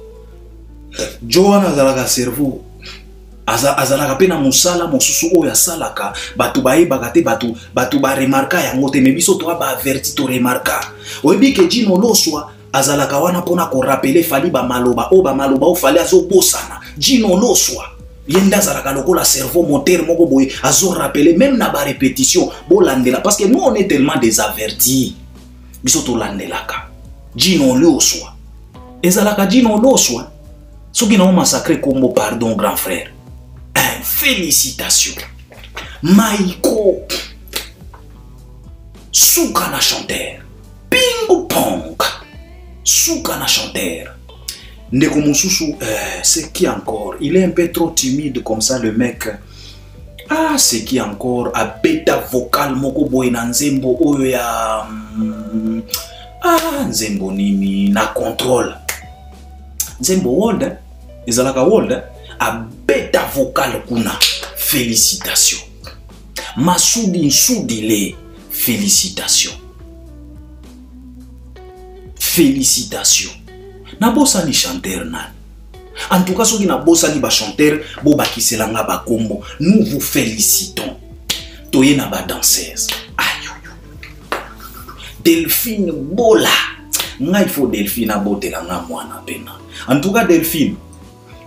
Joana azalaka cerveau. Azalaka pe na musala mosusu oyo asalaka batu bayebaka te batu ba remarka yango te mais biso to ba averti to remarka. Oyebi ke Gino Lioswa azalaka wana pona ko rappeler Fally ba maloba o Fally azobosana. Gino Lioswa yenda zalaka lokola cerveau moteur moko boye azo rappeler même na ba répétition bo landela parce que nous on est tellement désavertis biso to landelaka Gino Lioswa ezalaka Gino Lioswa soki na massacrer kombo pardon grand frère félicitations Maïko Soukana chanteur Pingu Pong Soukana chanteur. Ndeko Mosusu, c'est qui encore? Il est un peu trop timide comme ça, le mec. Ah, c'est qui encore? A beta vocal moko boy na nzembo oyo ya nzembo nini na contrôle. Nzembo world, ezalaka world. A beta vocal kuna. Félicitations. Masudi Nsudile, félicitations. Félicitations. Nabosa ni chanteur nan. En tout cas, ceux qui nabosa ni ba chanteur, bo bakiselanga ba kombo, nous vous félicitons. Toye na ba danseuse. Aïe. Delphine Bola. Nga il faut Delphine abotela nga mwana pena. En tout cas, Delphine,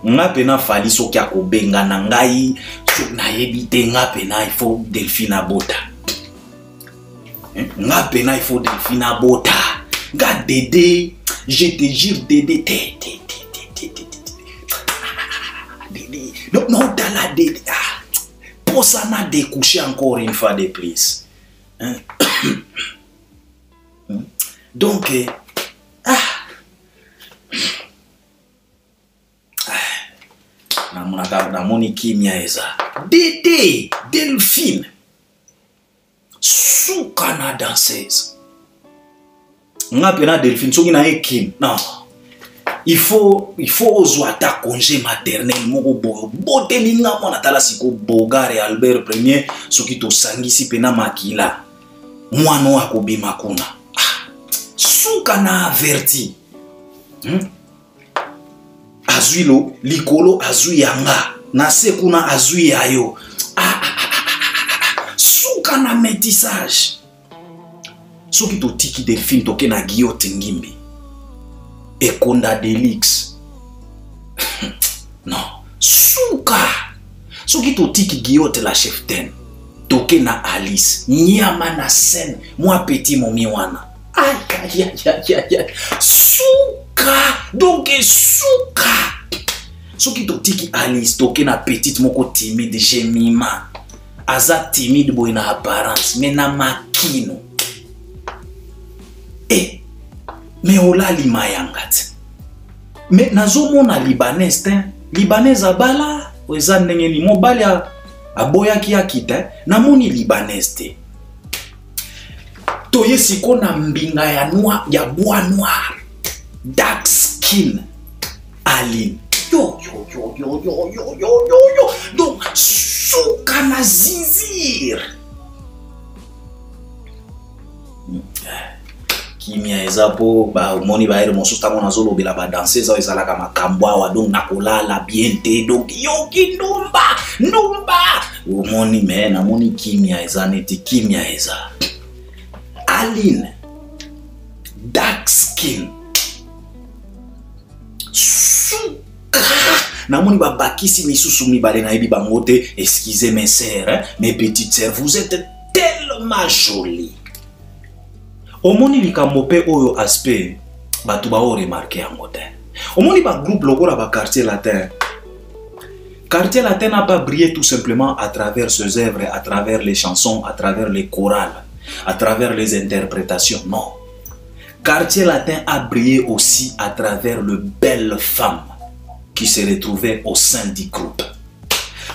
nga pena fali soki akobenga na ngai, so na yebite nga pena il faut Delphine abota. Nga pena il faut Delphine abota. Nga Dédé, je te jure Dédé, Dédé. Non, dans la Dédé. Pour ça, on a découché encore une fois de plus. Donc, na moni kimia eza. Dédé, Delphine. Soukana danseuse. Nga pena Delphine soki na ekim. Non. Il faut ozwa ta congé maternel moko boyo. Bote linga mona tala siko Bogare Albert Premier soki to sangisi pena makila. Mwano akobima kuna. Souka na averti. Azuilo likolo azui yanga. Na sekuna azui yayo. Souka na métissage. Soki to tiki Delphine toke na Guillotte Ngimbi. Ekonda Delix. Non. Souka. Soki to tiki Guillotte la cheftaine. Toke na Alice. Nyama na scène. Moi petit momi wana. Aïe. Souka. Donc souka. Soki to tiki Alice. Toke na petite moko timide. Jemima. Aza timide boy na apparence. Mais na makino. Mais ola limayangat. Mais nazomona libanais ten. Libanais abala. Weza ndenge ni mobali aboya ki akita. Namoni libanais te. Toye siko na mbinga ya noir, ya bois noir. Dark skin. Aline. Yo. Donc, souka na zizir. Kimia ezapo ba moni ba ere mosusta mona zolo bela ba danseuse za ezala kama kambwa wa donc nakolala bien te donc yoki ndumba moni me na moni kimia ezaneti kimia eza Aline dark skin souka na moni ba bakisi misusu mibale na yebi bango te excusez mes sœurs mes petites sœurs vous êtes tellement jolies. Omoni likambo pe oyo aspect batu ba o remarquer yango te. Omoni ba groupe lokola ba quartier latin. Quartier latin n'a pas brillé tout simplement à travers ses œuvres, à travers les chansons, à travers les chorales, à travers les interprétations. Non. Quartier latin a brillé aussi à travers les belles femmes qui se retrouvaient au sein du groupe.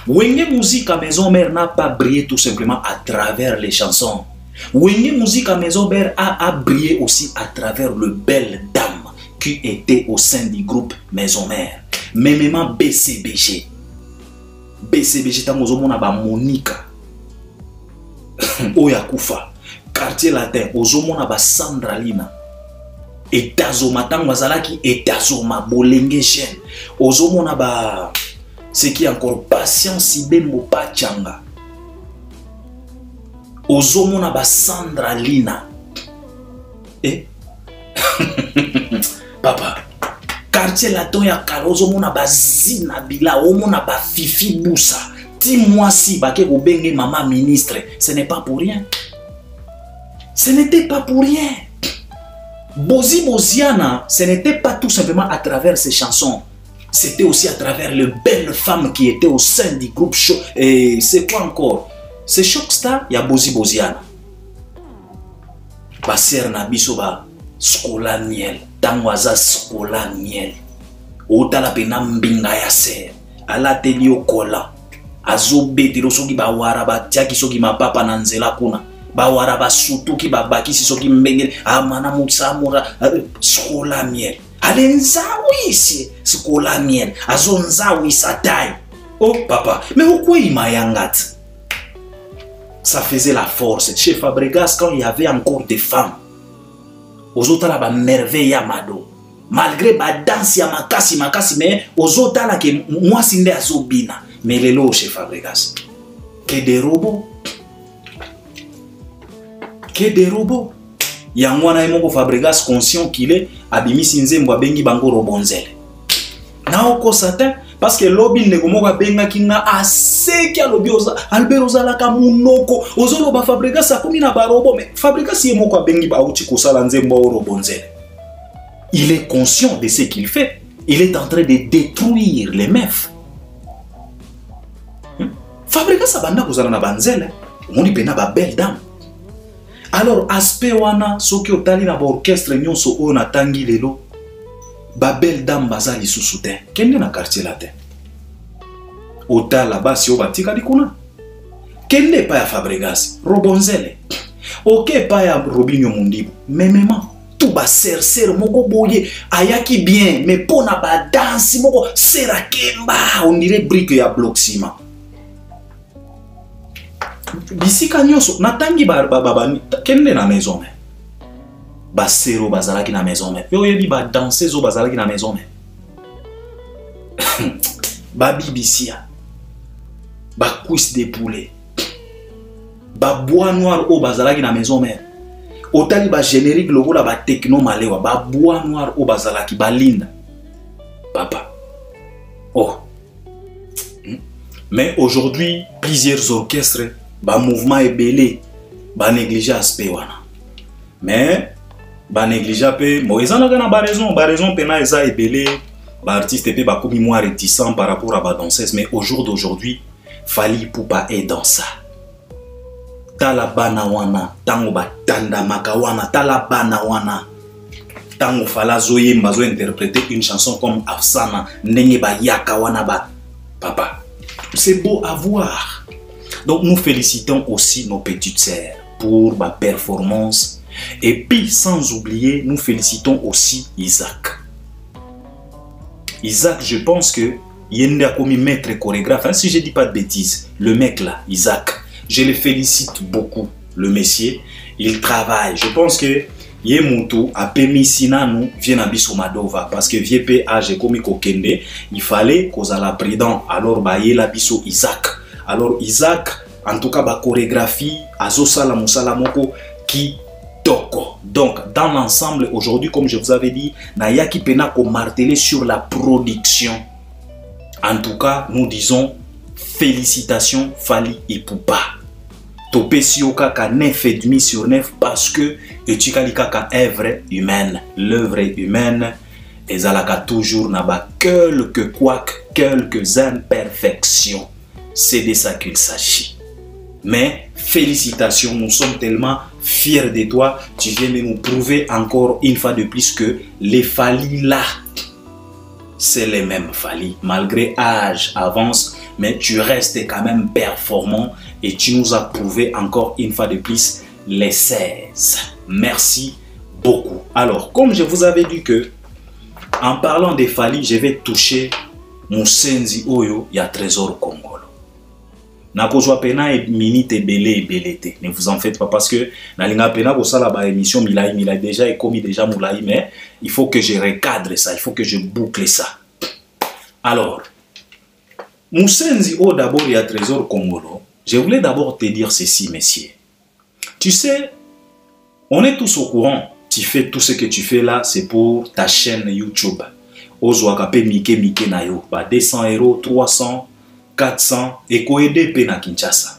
Wenge Musique à Maison Mère n'a pas brillé tout simplement à travers les chansons. Wenge Musique à Maison Mère a brillé aussi à travers le belles dames qui étaient au sein du groupe Maison Mère. Même BCBG. BCBG tangozomona ba Monica. Oya Kufa. Quartier latin ozomona ba Sandra Lina. Etazoma tangwazalaki etazoma bolenge jeune. Ozomona ba ce qui est encore Patience Ibembo Pachanga. Ozomona ba Sandra Lina. Papa. Quartier latin ya Ozomona ba Zina Bila. Omona ba Fifi Boussa. Dis-moi si bake obenge maman ministre. Ce n'est pas pour rien. Ce n'était pas pour rien. Bozi Boziana, ce n'était pas tout simplement à travers ses chansons. C'était aussi à travers les belles femmes qui étaient au sein du groupe show. Et c'est quoi encore? C'est Shockstar, il y a Bozi Boziana. Baser Nabiso ba Skolaniel. tango aza skola miel otala pena mbinga ya ser ala teli okola azobetelo soki bawara batiaki soki mapapa na nzela kuna bawara basutuki babakisi soki mbengele amana mutsamura skola miel ale nzawisi skola miel azo nzawisa taille. Oh papa, mais pourquoi il m'a yangat? Ça faisait la force. Chez Fabregas, quand il y avait encore des femmes, aux autres là, merveille à Mado. Malgré la danse, ya makasi, mais aux autres là, que moi, c'est des azobina. Mais les lots chez Fabregas. Que des robots. Que des robots. Il y a un mois, Fabregas conscient qu'il est abimi sinzembo bengi bango robonzele. Na oko satan. Parce que lobby ne gomoka benga kinga assez kia lobby oza Albert ozala ka munoko ozolo ba Fabregas akomi na barobo mais Fabregas ye moko bengi ba uti kosala nzembo robonzele. Il est conscient de ce qu'il fait. Il est en train de détruire les meufs. Fabregas abanda kozala na banzele moni pena ba belle dame. Alors aspect wana soki otali na ba orchestre nyonso o na tangi lelo ba belle dame bazali sous te kende na quartier la te otala basi o batika dikuna kende pa ya Fabregas robonzele ok pa ya Robinho Mundibu memema tout ba ser moko boye ayaki bien mais pona ba danse moko sera kemba on dirait brique ya bloc ciment bisika nyonso natangi ba kende na maison me basero bazalaki na maison mais yo yebi ba danser zo bazalaki na maison mais ba bibisia ba cuisse de poulet ba bois noir o bazalaki na maison mais otali ba générique logo la ba techno malewa ba bois noir o bazalaki ba linda papa oh mais aujourd'hui plusieurs orchestres ba mouvement ebelé ba négliger aspect wana mais ba négliger pe moïsana kana ba raison pena eza ebelé ba artiste pe ba komi moins réticent par rapport à ba danseuse mais au jour d'aujourd'hui Fally Ipupa est dans ça tala bana wana tango ba tanda makawana tala bana wana tango fala zoyemba zo interpréter une chanson comme Afsana ndenge ba yaka wana ba papa c'est beau à voir. Donc nous félicitons aussi nos petites sœurs pour ma performance. Et puis sans oublier, nous félicitons aussi Isaac. Isaac, je pense que il a commis maître chorégraphe. Hein, si je ne dis pas de bêtises, le mec là, Isaac, je le félicite beaucoup. Le messier, il travaille. Je pense que Yemutu a permis Sinanu vient à Madova parce que VP a j'ai commis kokende. Il fallait qu'on a la prudent. Alors bah il a biso Isaac. Alors Isaac, en tout cas, la chorégraphie, Azosala Mosalamoko, qui toko. Donc, dans l'ensemble, aujourd'hui, comme je vous avais dit, Nayaki Pena ko marteler sur la production. En tout cas, nous disons félicitations Fally Ipupa. Topé sioka ka 9,5 sur 9 parce que etukalika ka œuvre humaine. L'œuvre humaine ezalaka toujours naba quelques imperfections. C'est de ça qu'il s'agit. Mais félicitations, nous sommes tellement fiers de toi. Tu viens de nous prouver encore une fois de plus que les Fally là, c'est les mêmes Fally. Malgré âge avance, mais tu restes quand même performant et tu nous as prouvé encore une fois de plus les 16. Merci beaucoup. Alors, comme je vous avais dit que, en parlant des Fally, je vais toucher Musenzi Oyo, il y a Trésor Congolo. Nakozwa pena et minute belé. Ne vous en faites pas parce que nalinga pena ko sala ba émission Milaï déjà et commis déjà Moulaï mais il faut que je recadre ça, il faut que je boucle ça. Alors, Musenzi O d'abord il y a Trésor Congolo. Je voulais d'abord te dire ceci messieurs. Tu sais, on est tous au courant. Tu fais tout ce que tu fais là, c'est pour ta chaîne YouTube. Ozwaka pe mike na yo, ba 200 €, 300 400 et Koede Pena Kinshasa.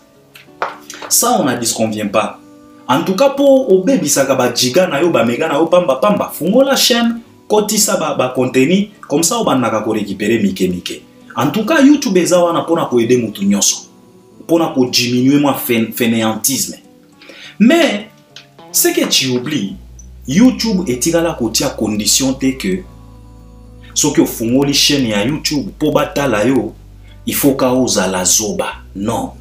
Ça, on a dit ce qu'on vient pas. En tout cas, pour Obebi Sakaba Jiga na yo, ba mega na yo, pamba, fungo la chaîne, kotisa ba contenu, comme ça, on va récupérer mike. En tout cas, YouTube est là pour aider mutu nyonso, pour diminuer mon fainéantisme. Mais, ce que tu oublies, YouTube etikala kotia condition te que soki ofungoli chaîne ya YouTube po batala yo, il faut ka ozala zoba. Non.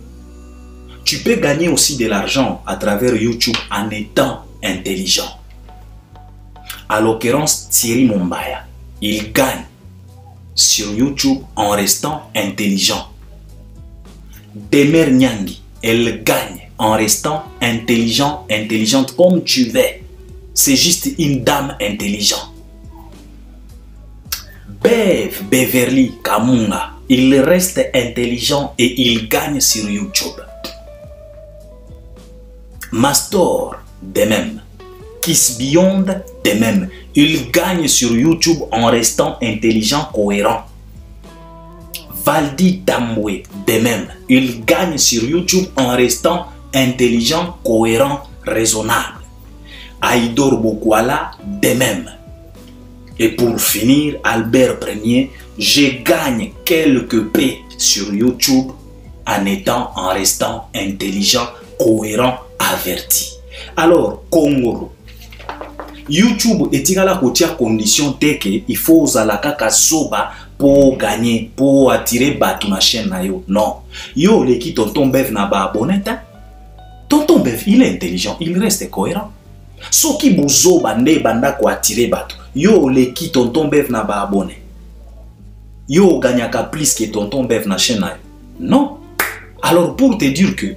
Tu peux gagner aussi de l'argent à travers YouTube en étant intelligent. À l'occurrence, Thierry Mumbaya, il gagne sur YouTube en restant intelligent. Demer Nyangi, elle gagne en restant intelligente comme tu veux. C'est juste une dame intelligente. Beverly Kamunga, il reste intelligent et il gagne sur YouTube. Mastor, de même. Kiss Beyond, de même. Il gagne sur YouTube en restant intelligent, cohérent. Valdi Tambwe, de même. Il gagne sur YouTube en restant intelligent, cohérent, raisonnable. Aïdor Bokwala, de même. Et pour finir, Albert Premier, je gagne quelques paix sur YouTube en restant intelligent, cohérent, averti. Alors, Congo, YouTube etikala kotia condition teke, il faut zalaka kasoba pour gagner, pour attirer batu na chaîne na yo. Non. Yo leki tonton Bev na ba abonneta. Tonton Bev, il est intelligent, il reste cohérent. Soki buzo bande banda ko attirer batu. Yo leki tonton Bev na ba abonné. Yo gagnaka plus que tonton Bev na chaîne na yo. Non. Alors pour te dire que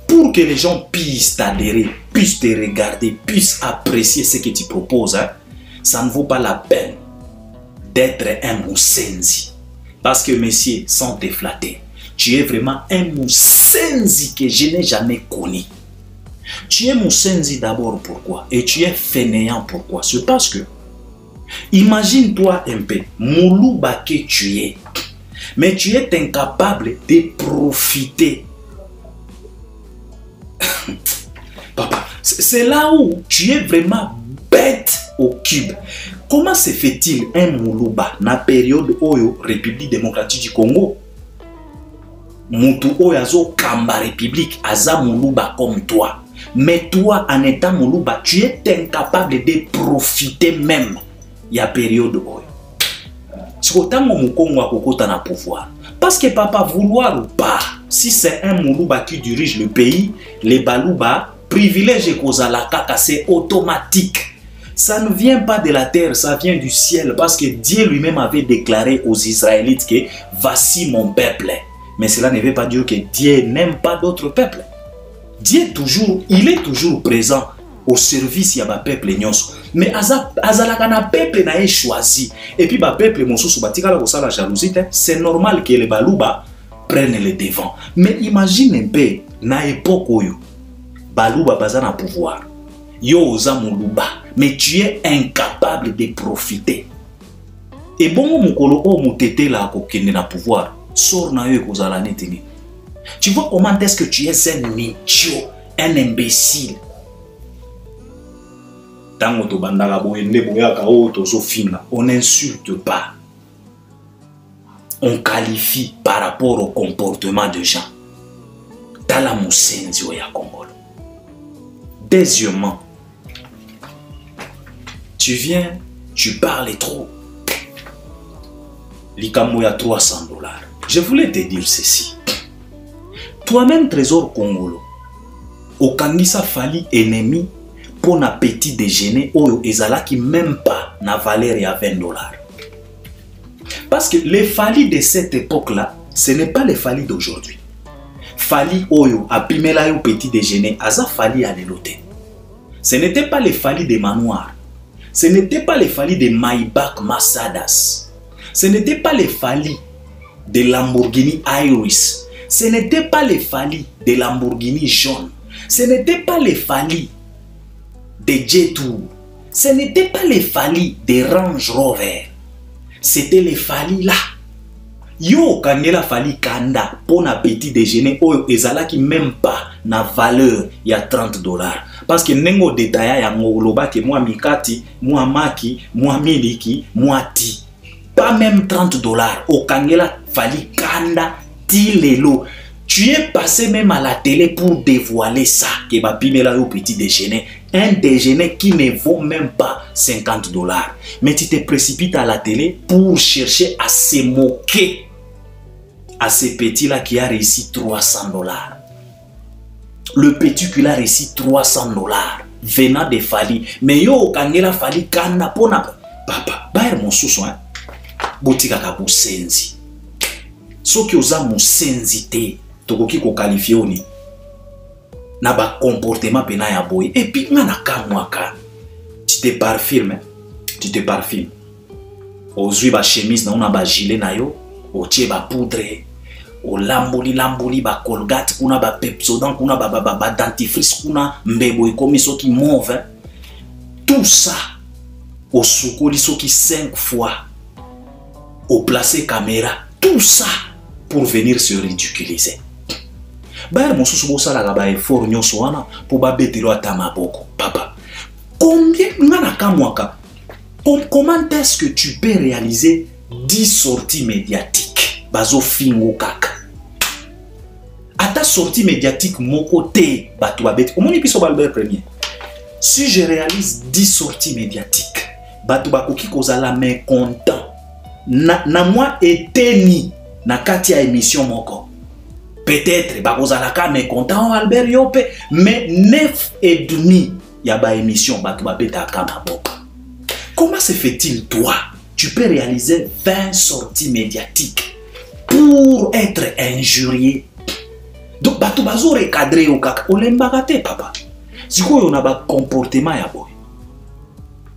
pour que les gens puissent t'adhérer, puissent te regarder, puissent apprécier ce que tu proposes, hein, ça ne vaut pas la peine d'être un moussenzi. Parce que, messieurs, sans te flatter, tu es vraiment un moussenzi que je n'ai jamais connu. Tu es moussenzi d'abord, pourquoi? Et tu es fainéant, pourquoi? C'est parce que, imagine-toi un peu, Moulouba que tu es, mais tu es incapable de profiter. Papa, c'est là où tu es vraiment bête au cube. Comment se fait-il un Moulouba na période Oyo, République démocratique du Congo? Moutou Oyazo Kamba République, Aza Moulouba comme toi. Mais toi, en étant Moulouba, tu es incapable de profiter même. Il y a période Oyo. C'est autant que Congo a kokota na pouvoir. Parce que papa, vouloir ou pas, si c'est un Moulouba qui dirige le pays, les Balouba, privilège Kozalaka, c'est automatique. Ça ne vient pas de la terre, ça vient du ciel. Parce que Dieu lui-même avait déclaré aux Israélites que voici mon peuple. Mais cela ne veut pas dire que Dieu n'aime pas d'autres peuples. Dieu toujours, il est toujours présent au service de peuple nyonso. Mais azalaka na peuple na choisi. Et puis ba peuple mosusu batikala ko sala jalousie, c'est normal que les Balouba prennent le devant. Mais imagine un peu na époque oyo Balouba bazana pouvoir. Yo oza Moulouba, mais tu es incapable de profiter. Et bon mukolo o mutete la ko kende na pouvoir, sort na yo ko zala netini. Tu vois comment est-ce que tu es un idiot, un imbécile. On n'insulte pas. On qualifie par rapport au comportement de gens. Tala musenzi ya Congolo. Deuxièmement, tu viens, tu parles trop. L'Ikamo ya $300. Je voulais te dire ceci. Toi-même, Trésor Congolo, au Kangisa Fali ennemi pour un petit déjeuner, oyo ezalaki même pas na valeur ya $20. Parce que les Fali de cette époque-là, ce n'est pas les Fali d'aujourd'hui. Fali oyo a pimela yo petit déjeuner, aza Fali à l'éloté. Ce n'était pas les Fali des manoirs. Ce n'était pas les Fali de Maybach Massadas. Ce n'était pas les Fali de Lamborghini Iris. Ce n'était pas les Fali de Lamborghini jaune. Ce n'était pas les Fali de Jet-Tour. Ce n'était pas les Fali de Range Rover. C'était les Fali là. Yo kangela Fali kanda pour un petit déjeuner oyo ezalaki même pas na valeur ya $30. Parce que nengo détail ya ngoloba ke moi mikati, moi maki, moi miliki, moi ti. Pas même $30. Au kangela Fali kanda tilelo. Tu es passé même à la télé pour dévoiler ça que ba pimela yo petit déjeuner Un déjeuner qui ne vaut même pas 50 $. Mais tu te précipites à la télé pour chercher à se moquer à ce petit-là qui a réussi 300 $. Le petit qui a réussi 300 $ venant de Fali. Mais yo, kangela Fali kana pona. Papa, baer mon sous hein. Botika kabu senzi. Soki oza mon senzi te, tokoki ko qualifier oni. Na ba comportement pena ya boy. Et puis ngana kamwaka. Tu te parfumes, tu te parfumes. Ozui ba chemise na una ba gilet na yo, otie ba poudre. O lamboli ba colgate kuna ba pepsodent kuna ba dentifrice kuna mbebo ikomi soki mauve. Tout ça au sukoli soki 5 fois au placer caméra, tout ça pour venir se ridiculiser. Baer mosusu bosala ba effort nyonso wana pour ba betelo ata maboko. Papa, combien ngana kamwaka? Comment est-ce que tu peux réaliser 10 sorties médiatiques bazo fingo kaka? Ata sortie médiatique mon côté bato babet. Comment piso Albert premier? Si je réalise 10 sorties médiatiques, bato bakoki kozala mécontent. Na moi eteni na kati ya émission moko. Peut-être bakozala ka mécontent Albert Yope, mais 9,5 ya ba émission bato babeta ka maboko. Comment se fait-il toi, tu peux réaliser 20 sorties médiatiques pour être injurié? Donc bato bazo recadrer au kaka olembagate papa. Siko yo na ba comportement ya boy.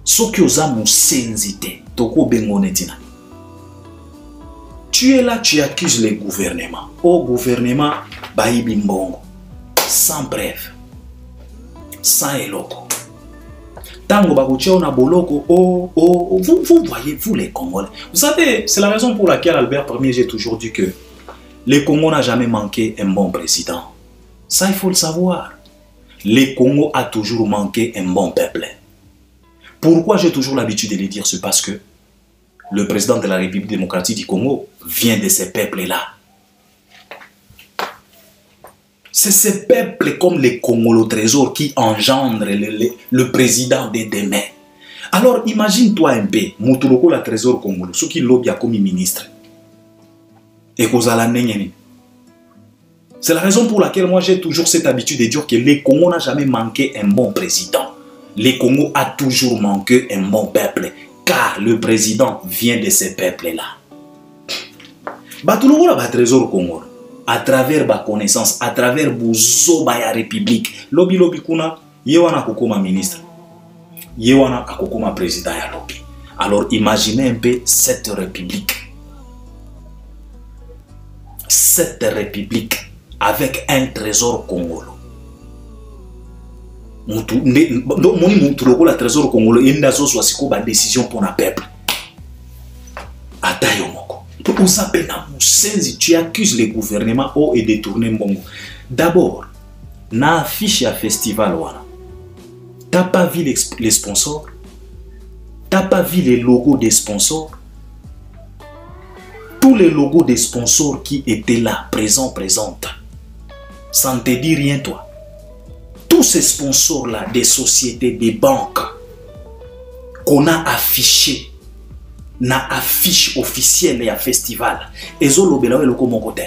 Soki oza musenzite toko bengonetina. Tu es là, tu accuses les gouvernements. Au gouvernement baïbi mbongo. Sans preuve. Sans eloko. Tango bakutia na boloko vous voyez vous les Congolais. Vous savez, c'est la raison pour laquelle Albert Premier j'ai toujours dit que le Congo n'a jamais manqué un bon président. Ça, il faut le savoir. Le Congo a toujours manqué un bon peuple. Pourquoi j'ai toujours l'habitude de le dire? C'est parce que le président de la République démocratique du Congo vient de ces peuples-là. C'est ces peuples comme les Congolo Trésor qui engendrent le président de demain. Alors imagine-toi un peu, Moutourouko la Trésor Congolo, ceux qui lobby comme ministre. Et c'est la raison pour laquelle moi j'ai toujours cette habitude de dire que le Congo n'a jamais manqué un bon président. Le Congo a toujours manqué un bon peuple, car le président vient de ces peuples-là. Batoulougo la Trésor Congo, à travers ma connaissance, à travers Bouzo Baya République, lobby kuna, yewana kokoma ministre, yewana kokoma président ya lobby. Alors imaginez un peu cette république. Cette république avec un trésor congolo. Moni la trésor congolo et ndazo swasiko ba décision pour un peuple. Atayo moko. Pour usape na musenzi tu accuses le gouvernement et détourner mbongo. D'abord, na affiche à festival wana. T'as pas vu les sponsors? T'as pas vu les logos des sponsors? Tous les logos des sponsors qui étaient là, présentes, ça ne te dit rien toi. Tous ces sponsors-là, des sociétés, des banques, qu'on a affichés, na affiche officielle et à festival, et zolobela le comme côté.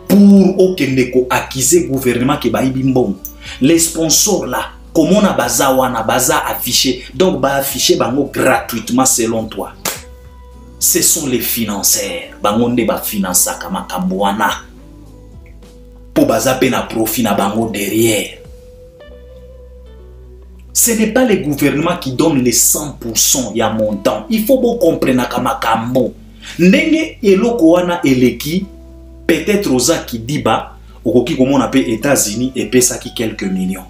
Pour aucun accuser gouvernement qui baïbi mbon. Les sponsors-là, comment on a baza affiché, donc ba affiché bango gratuitement selon toi. Ce sont les financiers. Bangonde ba finança kama kabwana. Pour bazape na profit na bango derrière. Ce n'est pas les gouvernements qui donnent les 100% ya montant. Il faut bien comprendre kama kambo. Ndenge eloko wana eleki peut-être oza qui diba okoki comme on appelle États-Unis et pesa qui quelques millions.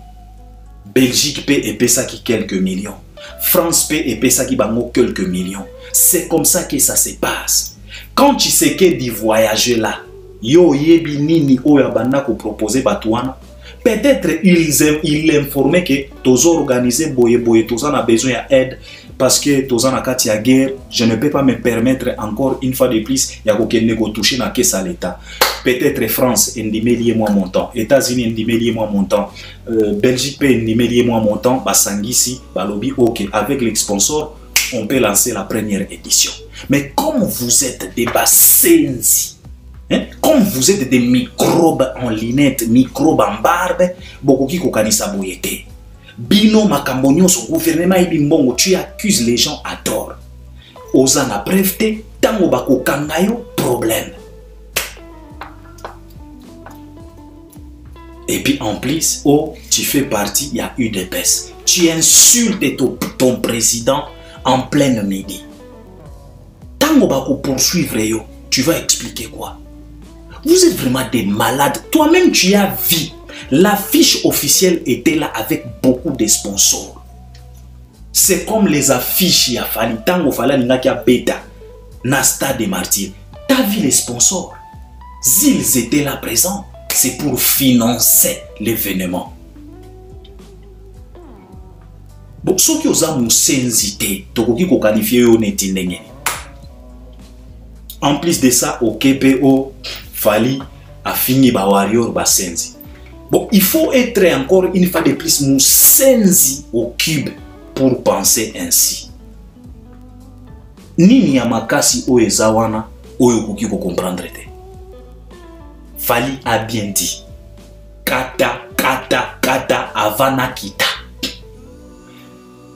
Belgique paie et pesa qui quelques millions. France paie et pesa qui bango quelques millions. C'est comme ça que ça se passe. Quand tu sais que d'y voyager là, yo yebi nini oya banda ko proposer batouana, Peut-être ils informaient que tous organisés boye tous a besoin d'aide parce que tous en a guerre, je ne peux pas me permettre encore une fois de plus il y a quelqu'un toucher na caisse à l'État. Peut-être France endimelier moi montant, États-Unis endimelier moi montant, Belgique peut endimelier moi montant, basangisi, balobi OK avec les sponsors, on peut lancer la première édition. Mais comme vous êtes des bassenzi, hein? Comme vous êtes des microbes en linettes, microbes en barbe, beaucoup qui kokanisa boyete. Bino makambonyo son gouvernement et bimbongo, tu accuses les gens à tort. Ozana brefte, tango bako kangayo, problème. Et puis en plus, oh, tu fais partie, il y a eu des baisses. Tu insultes ton président en pleine midi. Tango bako poursuivre yo, tu vas expliquer quoi? Vous êtes vraiment des malades. Toi-même, tu as vu. L'affiche officielle était là avec beaucoup de sponsors. C'est comme les affiches, il a fallu. Tango fala n'inga bêta. Nasta des martyrs. T'as vu les sponsors? Ils étaient là présents. C'est pour financer l'événement. Bon, ceux qui ont moussenzité, tokoki ko qualifier yo netindenge. En plus de ça, au KPO, Fali a fini ba warrior basenzi. Bon, il faut être encore une fois de plus musenzi au cube pour penser ainsi. Nini ya makasi o ezawana oyo kuki ko comprendre te. Fali a bien dit. Kata avana kita.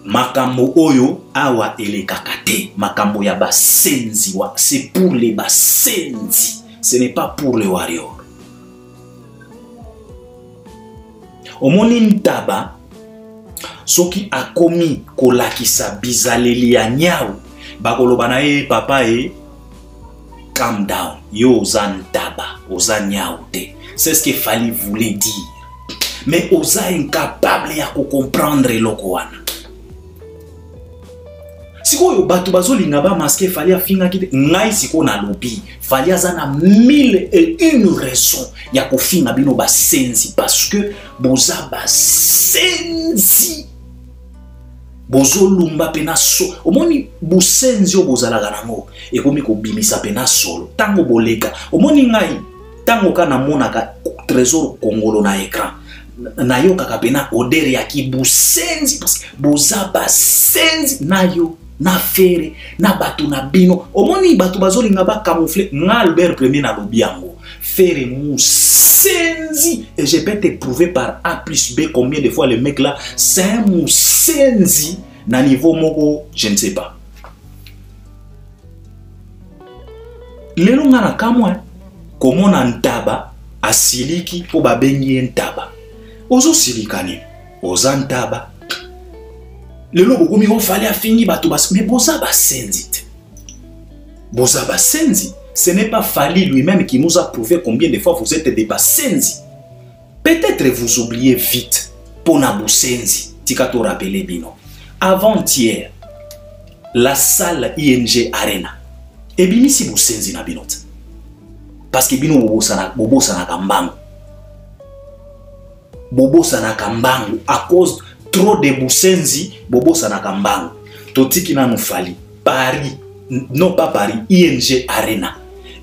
Makambo oyo awa ele kakate. Makambo ya basenzi wa. C'est pour les basenzi. Ce n'est pas pour les warriors. Omoni ntaba soki akomi kolakisa bizaleli ya nyau bakoloba na ye papa e calm down yo oza ntaba oza nyau te. C'est ce que Fali voulait dire. Mais oza incapable ya comprendre eloko wana. Sikoyo bato bazolinga ba masque Fali afinga kite ngai siko na lobby Fali azana 1001 raisons ya kofinga bino basenzi parce que boza basenzi bozo lumba pena so omoni busenzi obozala nango ekomi ko bimisa pena solo tango boleka omoni ngai tango kana monaka trésor kongolo na écran nayo kaka pena odere ya kibusenzi parce que boza basenzi nayo na fere na bato na bino omoni bato bazolinga ba camoufler nga Albert Premier na lobi yango fere musenzi et je peux te prouver par A plus B combien de fois le mec là c'est un musenzi na niveau moko je ne sais pas. Lelo nga na kamwa komona ntaba asiliki po babengi ntaba ozo silikani oza ntaba. Lelo bokomi o Fali afini bato bas mais boza basenzi. Boza basenzi, ce n'est pas Fali lui-même qui nous a prouvé combien de fois vous êtes des basenzi. Peut-être vous oubliez vite pour na busenzi, tikato rappeler bino. Avant-hier, la salle ING Arena. Et bini si busenzi na binot. Parce que bino bobo sana kambangu. Bobo sana kambangu à cause trop de busenzi bobo sana kambangu. Totiki na Fali. Paris, non pas Paris, ING Arena.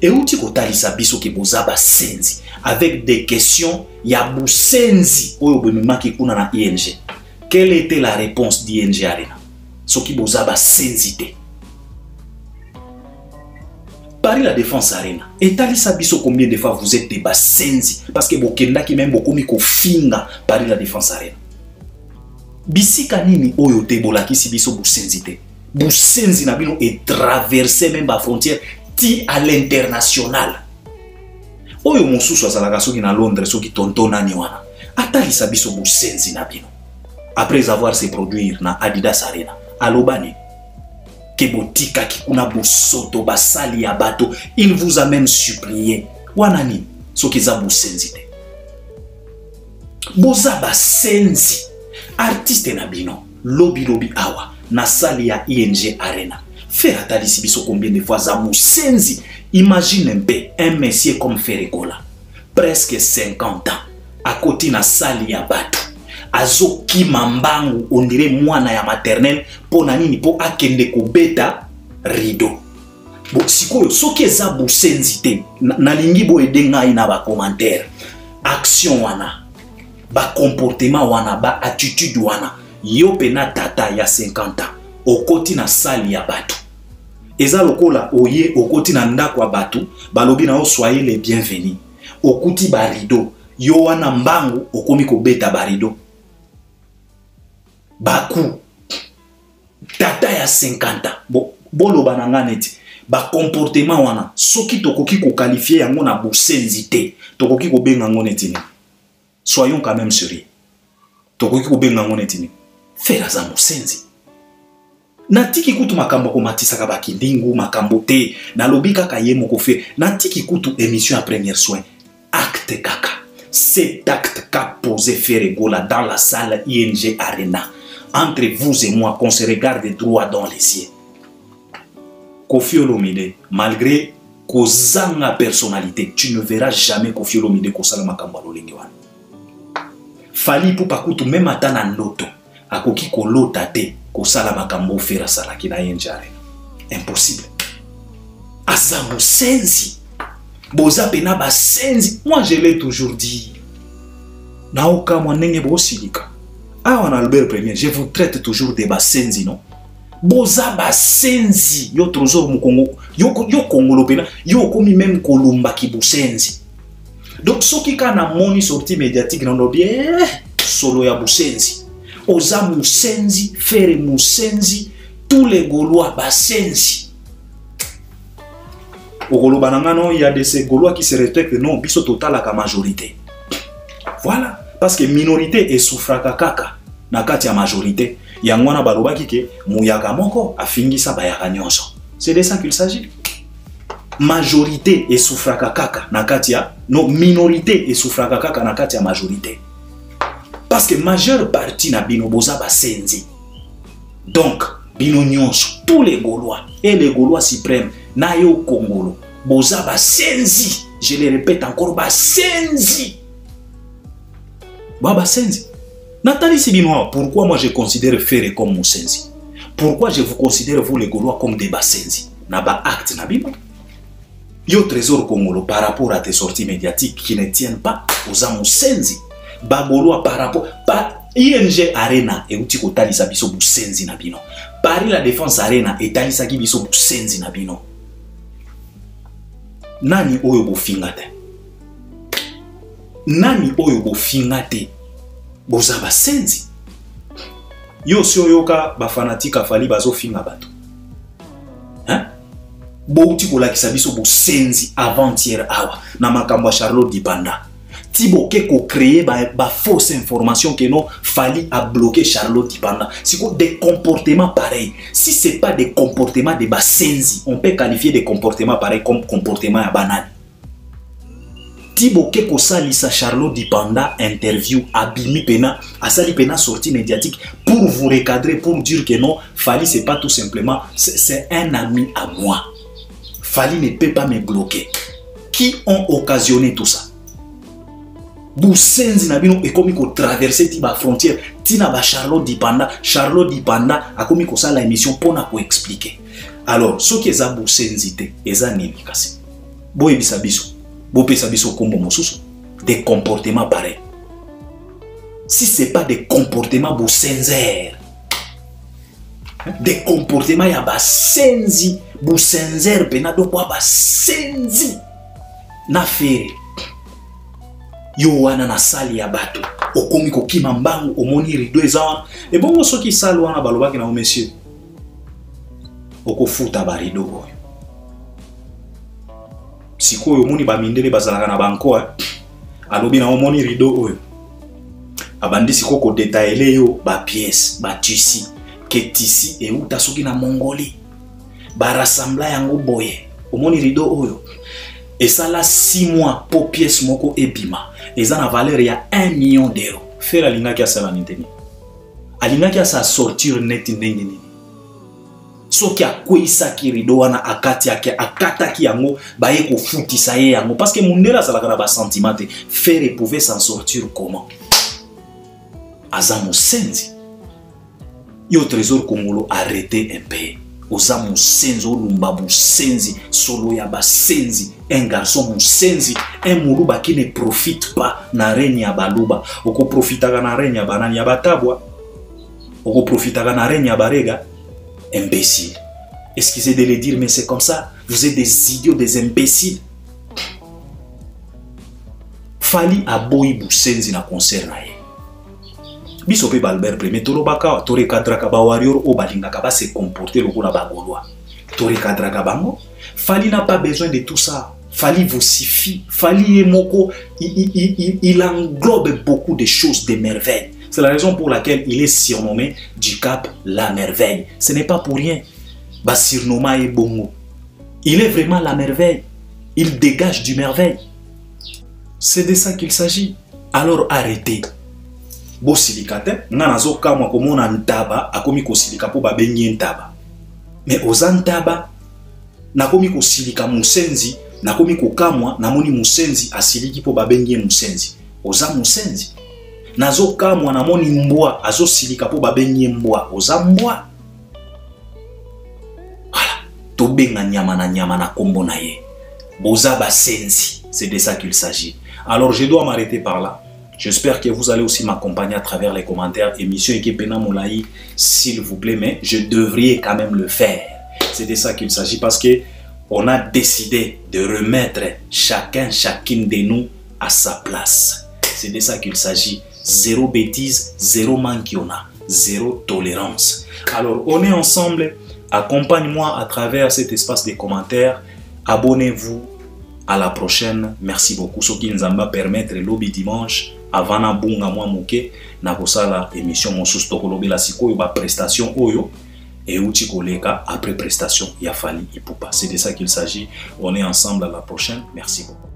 Et où tu kotalisa biso ki boza basenzi avec des questions ya busenzi oyo bomema ki kuna na ING. Quelle était la réponse d'ING Arena? Soki boza basenzi te. Paris la Défense Arena. Et talisa biso combien de fois vous êtes des basenzi parce que bokenda ki même bokomi ko finga Paris la Défense Arena. Bisika nini oyo te bolakisi biso busenzi te. Busenzi na bino et traverser même la frontière ti à l'international. Oyo mosusu azalaka soki na Londres soki tonton nani wana. Atalisa biso busenzi na bino. Après avoir se produire na Adidas Arena. Alobani. Kebotika ki kuna bosoto basali ya bato. Il vous a même supplié. Wana nini soki za busenzi te. Boza basenzi. Artiste na bino. Lobi awa. Na sali ya ING Arena. Faire atalisi biso combien de fois za musenzi. Imagine un peu un monsieur comme Ferregola. Presque 50 ans. akoti na sali ya bato azo kima mbangu ondire mwana ya maternel po na nini po akende kobeta rideau. Bon sikoyo soki eza busenzi te nalingi bo ede ngai na ba commentaire action wana ba comportement wana ba attitude wana yo pena tata ya 50 ans okoti na sali ya bato eza lokola oye okoti na ndako ya bato balobi na o soyez les bienvenus okuti ba rideau yo wana mbangu okomi kobeta ba rideau baku tata ya 50 ans bolo bananga neti ba comportement wana soki tokoki ko qualifier yango na busenzi te tokoki ko benga ngo neti ni soyons quand même sérieux tokoki ko benga ngo neti ni fera za musenzi natiki kutu makambo ko matisa ka bakindingu makambo te na lobika ka yemo ko fe natiki kutu émission à première soin acte kaka cet acte qu'a posé Ferregola dans la salle ING Arena entre vous et moi qu'on se regarde droit dans les yeux. Koffi Olomide, malgré kozanga personnalité, tu ne verras jamais Koffi Olomide kosala makambo lolenge wana. Fali Ipupa kutu même ata na ndoto akoki kolota te kosala makambo fera salaki na ING Arena. Impossible. Aza musenzi. Boza pena basenzi. Moi je l'ai toujours dit. Naoka mwanenge bosilika. Ah, on a Albert Premier, je vous traite toujours de basenzi, non? Boza basenzi, yo trésor mu Congo, yo Congolo pena, yo komi même kolumba ki busenzi. Donc soki kana moni sortie médiatique non bien solo ya busenzi. Oza musenzi, fere musenzi, tous les Gaulois basenzi. Au Gaulois banangano, il y a de ces Gaulois qui se respectent, non, biso total la majorité. Voilà. Parce que minorité est souffraka kaka na kati ya majorité yangwana balobaki ke muyaka moko afingisa bayaka nyonso. C'est de ça qu'il s'agit. Majorité est souffraka kaka na kati ya non minorité est souffraka kaka na kati ya majorité. Parce que majeure partie na bino boza basenzi. Donc bino nyonso tous les Gaulois et les Gaulois suprêmes na yo Congolo boza basenzi. Je le répète encore basenzi. Baba Senzi. Nathalie Sibinois, pourquoi moi je considère Ferre comme mon Senzi? Pourquoi je vous considère vous les Gaulois comme des Basenzi? Naba acte nabino. Yo trésor Congolo par rapport à tes sorties médiatiques qui ne tiennent pas aux Amosenzi. Ba Gaulois par rapport par ING Arena et uti ko talisa biso bu Senzi nabino. Paris la Défense Arena et talisa ki biso bu Senzi nabino. Nani oyo bo fingate? Nani oyo bo fingate boza basenzi yo si oyoka ba fanatika fali bazo finga bato hein bouti ko lakisa biso bo senzi avant-hier awa na makambo Charlotte Dipanda tibo ke ko créer ba fausse information que non fali a bloqué Charlotte Dipanda c'est quoi des comportements pareils si c'est pas des comportements de basenzi on peut qualifier des comportements pareils comme comportement ya banane. Tibo Keko Salisa Charlotte Dipanda interview Abimi Pena, Asali Pena sortie médiatique pour vous recadrer, pour dire que non, Fali c'est pas tout simplement, c'est un ami à moi. Fali ne peut pas me bloquer. Qui ont occasionné tout ça? Boussenzi Nabino et comme il traverser la frontière, Tina ba Charlotte Dipanda a comme il la émission pour nous expliquer. Alors, ce qui est à Boussenzi, c'est un nini kasi. Boy bisabiso. Des comportements pareils. Si ce n'est pas des comportements boussenzer, des comportements ya basenzi, boussenzer penado kwa basenzi na fere. Yo wana na sali ya bato, okomi ko kima mbangu, omoni rideau ezawana. Et bon, ceux qui sali wana balobaki na monsieur, oko futa ba rideau oyo. Siko yo moni ba mindele bazalaka na banko alobi na omoni rideau oyo abandi siko ko détailler yo ba pièce ba tissu ke tissu e uta soki na Mongolie ba rassembla yango boye omoni rideau oyo et ça là 6 mois pour pièce moko ebima eza na valeur ya 1 million d'euros faire la linga ki asala niteni alinga ki asa sortir net ndenge nini soki akweyisaki rido wana akataki yango baye kofutisa ye yango parce que mundele azalaka na basentiment te. Frère pouvait s'en sortir comment? Aza mosenzi. Yo trésor Congolo, arrêtez un peu. Oza mosenzi, olumba mosenzi, solo ya basenzi, un garçon mosenzi, un muluba qui ne profite pas na règne ya baluba. Oko profitaka na règne ya banani ya batabwa. Oko profitaka na règne ya barega. Imbécile. Excusez de le dire, mais c'est comme ça. Vous êtes des idiots, des imbéciles. Fali aboyi busenzi na concert na ye. Biso pe Albert Premier tolobaka tore kadraka ba warrior o balingaka ba se comporter lokola ba Gaulois. Tore kadraka bango. Fali n'a pas besoin de tout ça. Fali vous suffit. Fali Moko, il englobe beaucoup de choses, de merveilles. C'est la raison pour laquelle il est surnommé du Cap la merveille. Ce n'est pas pour rien. Ba surnommé est bongo. Il est vraiment la merveille. Il dégage du merveille. C'est de ça qu'il s'agit. Alors arrêtez. Bo silikate, nanazo kamwa komona ntaba, akomi ko silika po babenye ntaba. Mais oza ntaba, nakomi ko silika musenzi, nakomi ko kamwa, namoni musenzi asiliki po babenye musenzi. Oza musenzi. Nazo kamwa namoni mbwa, azo silika po babenye mbwa. Oza mbwa. Voilà. Tobenga nyama na kombo na ye. Boza basenzi. C'est de ça qu'il s'agit. Alors je dois m'arrêter par là. J'espère que vous allez aussi m'accompagner à travers les commentaires. Émission Ekepena Moulaï, s'il vous plaît, mais je devrais quand même le faire. C'est de ça qu'il s'agit parce que on a décidé de remettre chacune de nous à sa place. C'est de ça qu'il s'agit. Zéro bêtise, zéro manquiona, zéro tolérance. Alors, on est ensemble. Accompagne-moi à travers cet espace de commentaires. Abonnez-vous. À la prochaine. Merci beaucoup. Ce qui nous va permettre lobby dimanche avant na bunga mwa moke na kosala émission mosusu tokolobi la sikoyo ba prestation oyo et uti koleka après prestation ya Fally Ipupa. C'est de ça qu'il s'agit. On est ensemble à la prochaine. Merci beaucoup.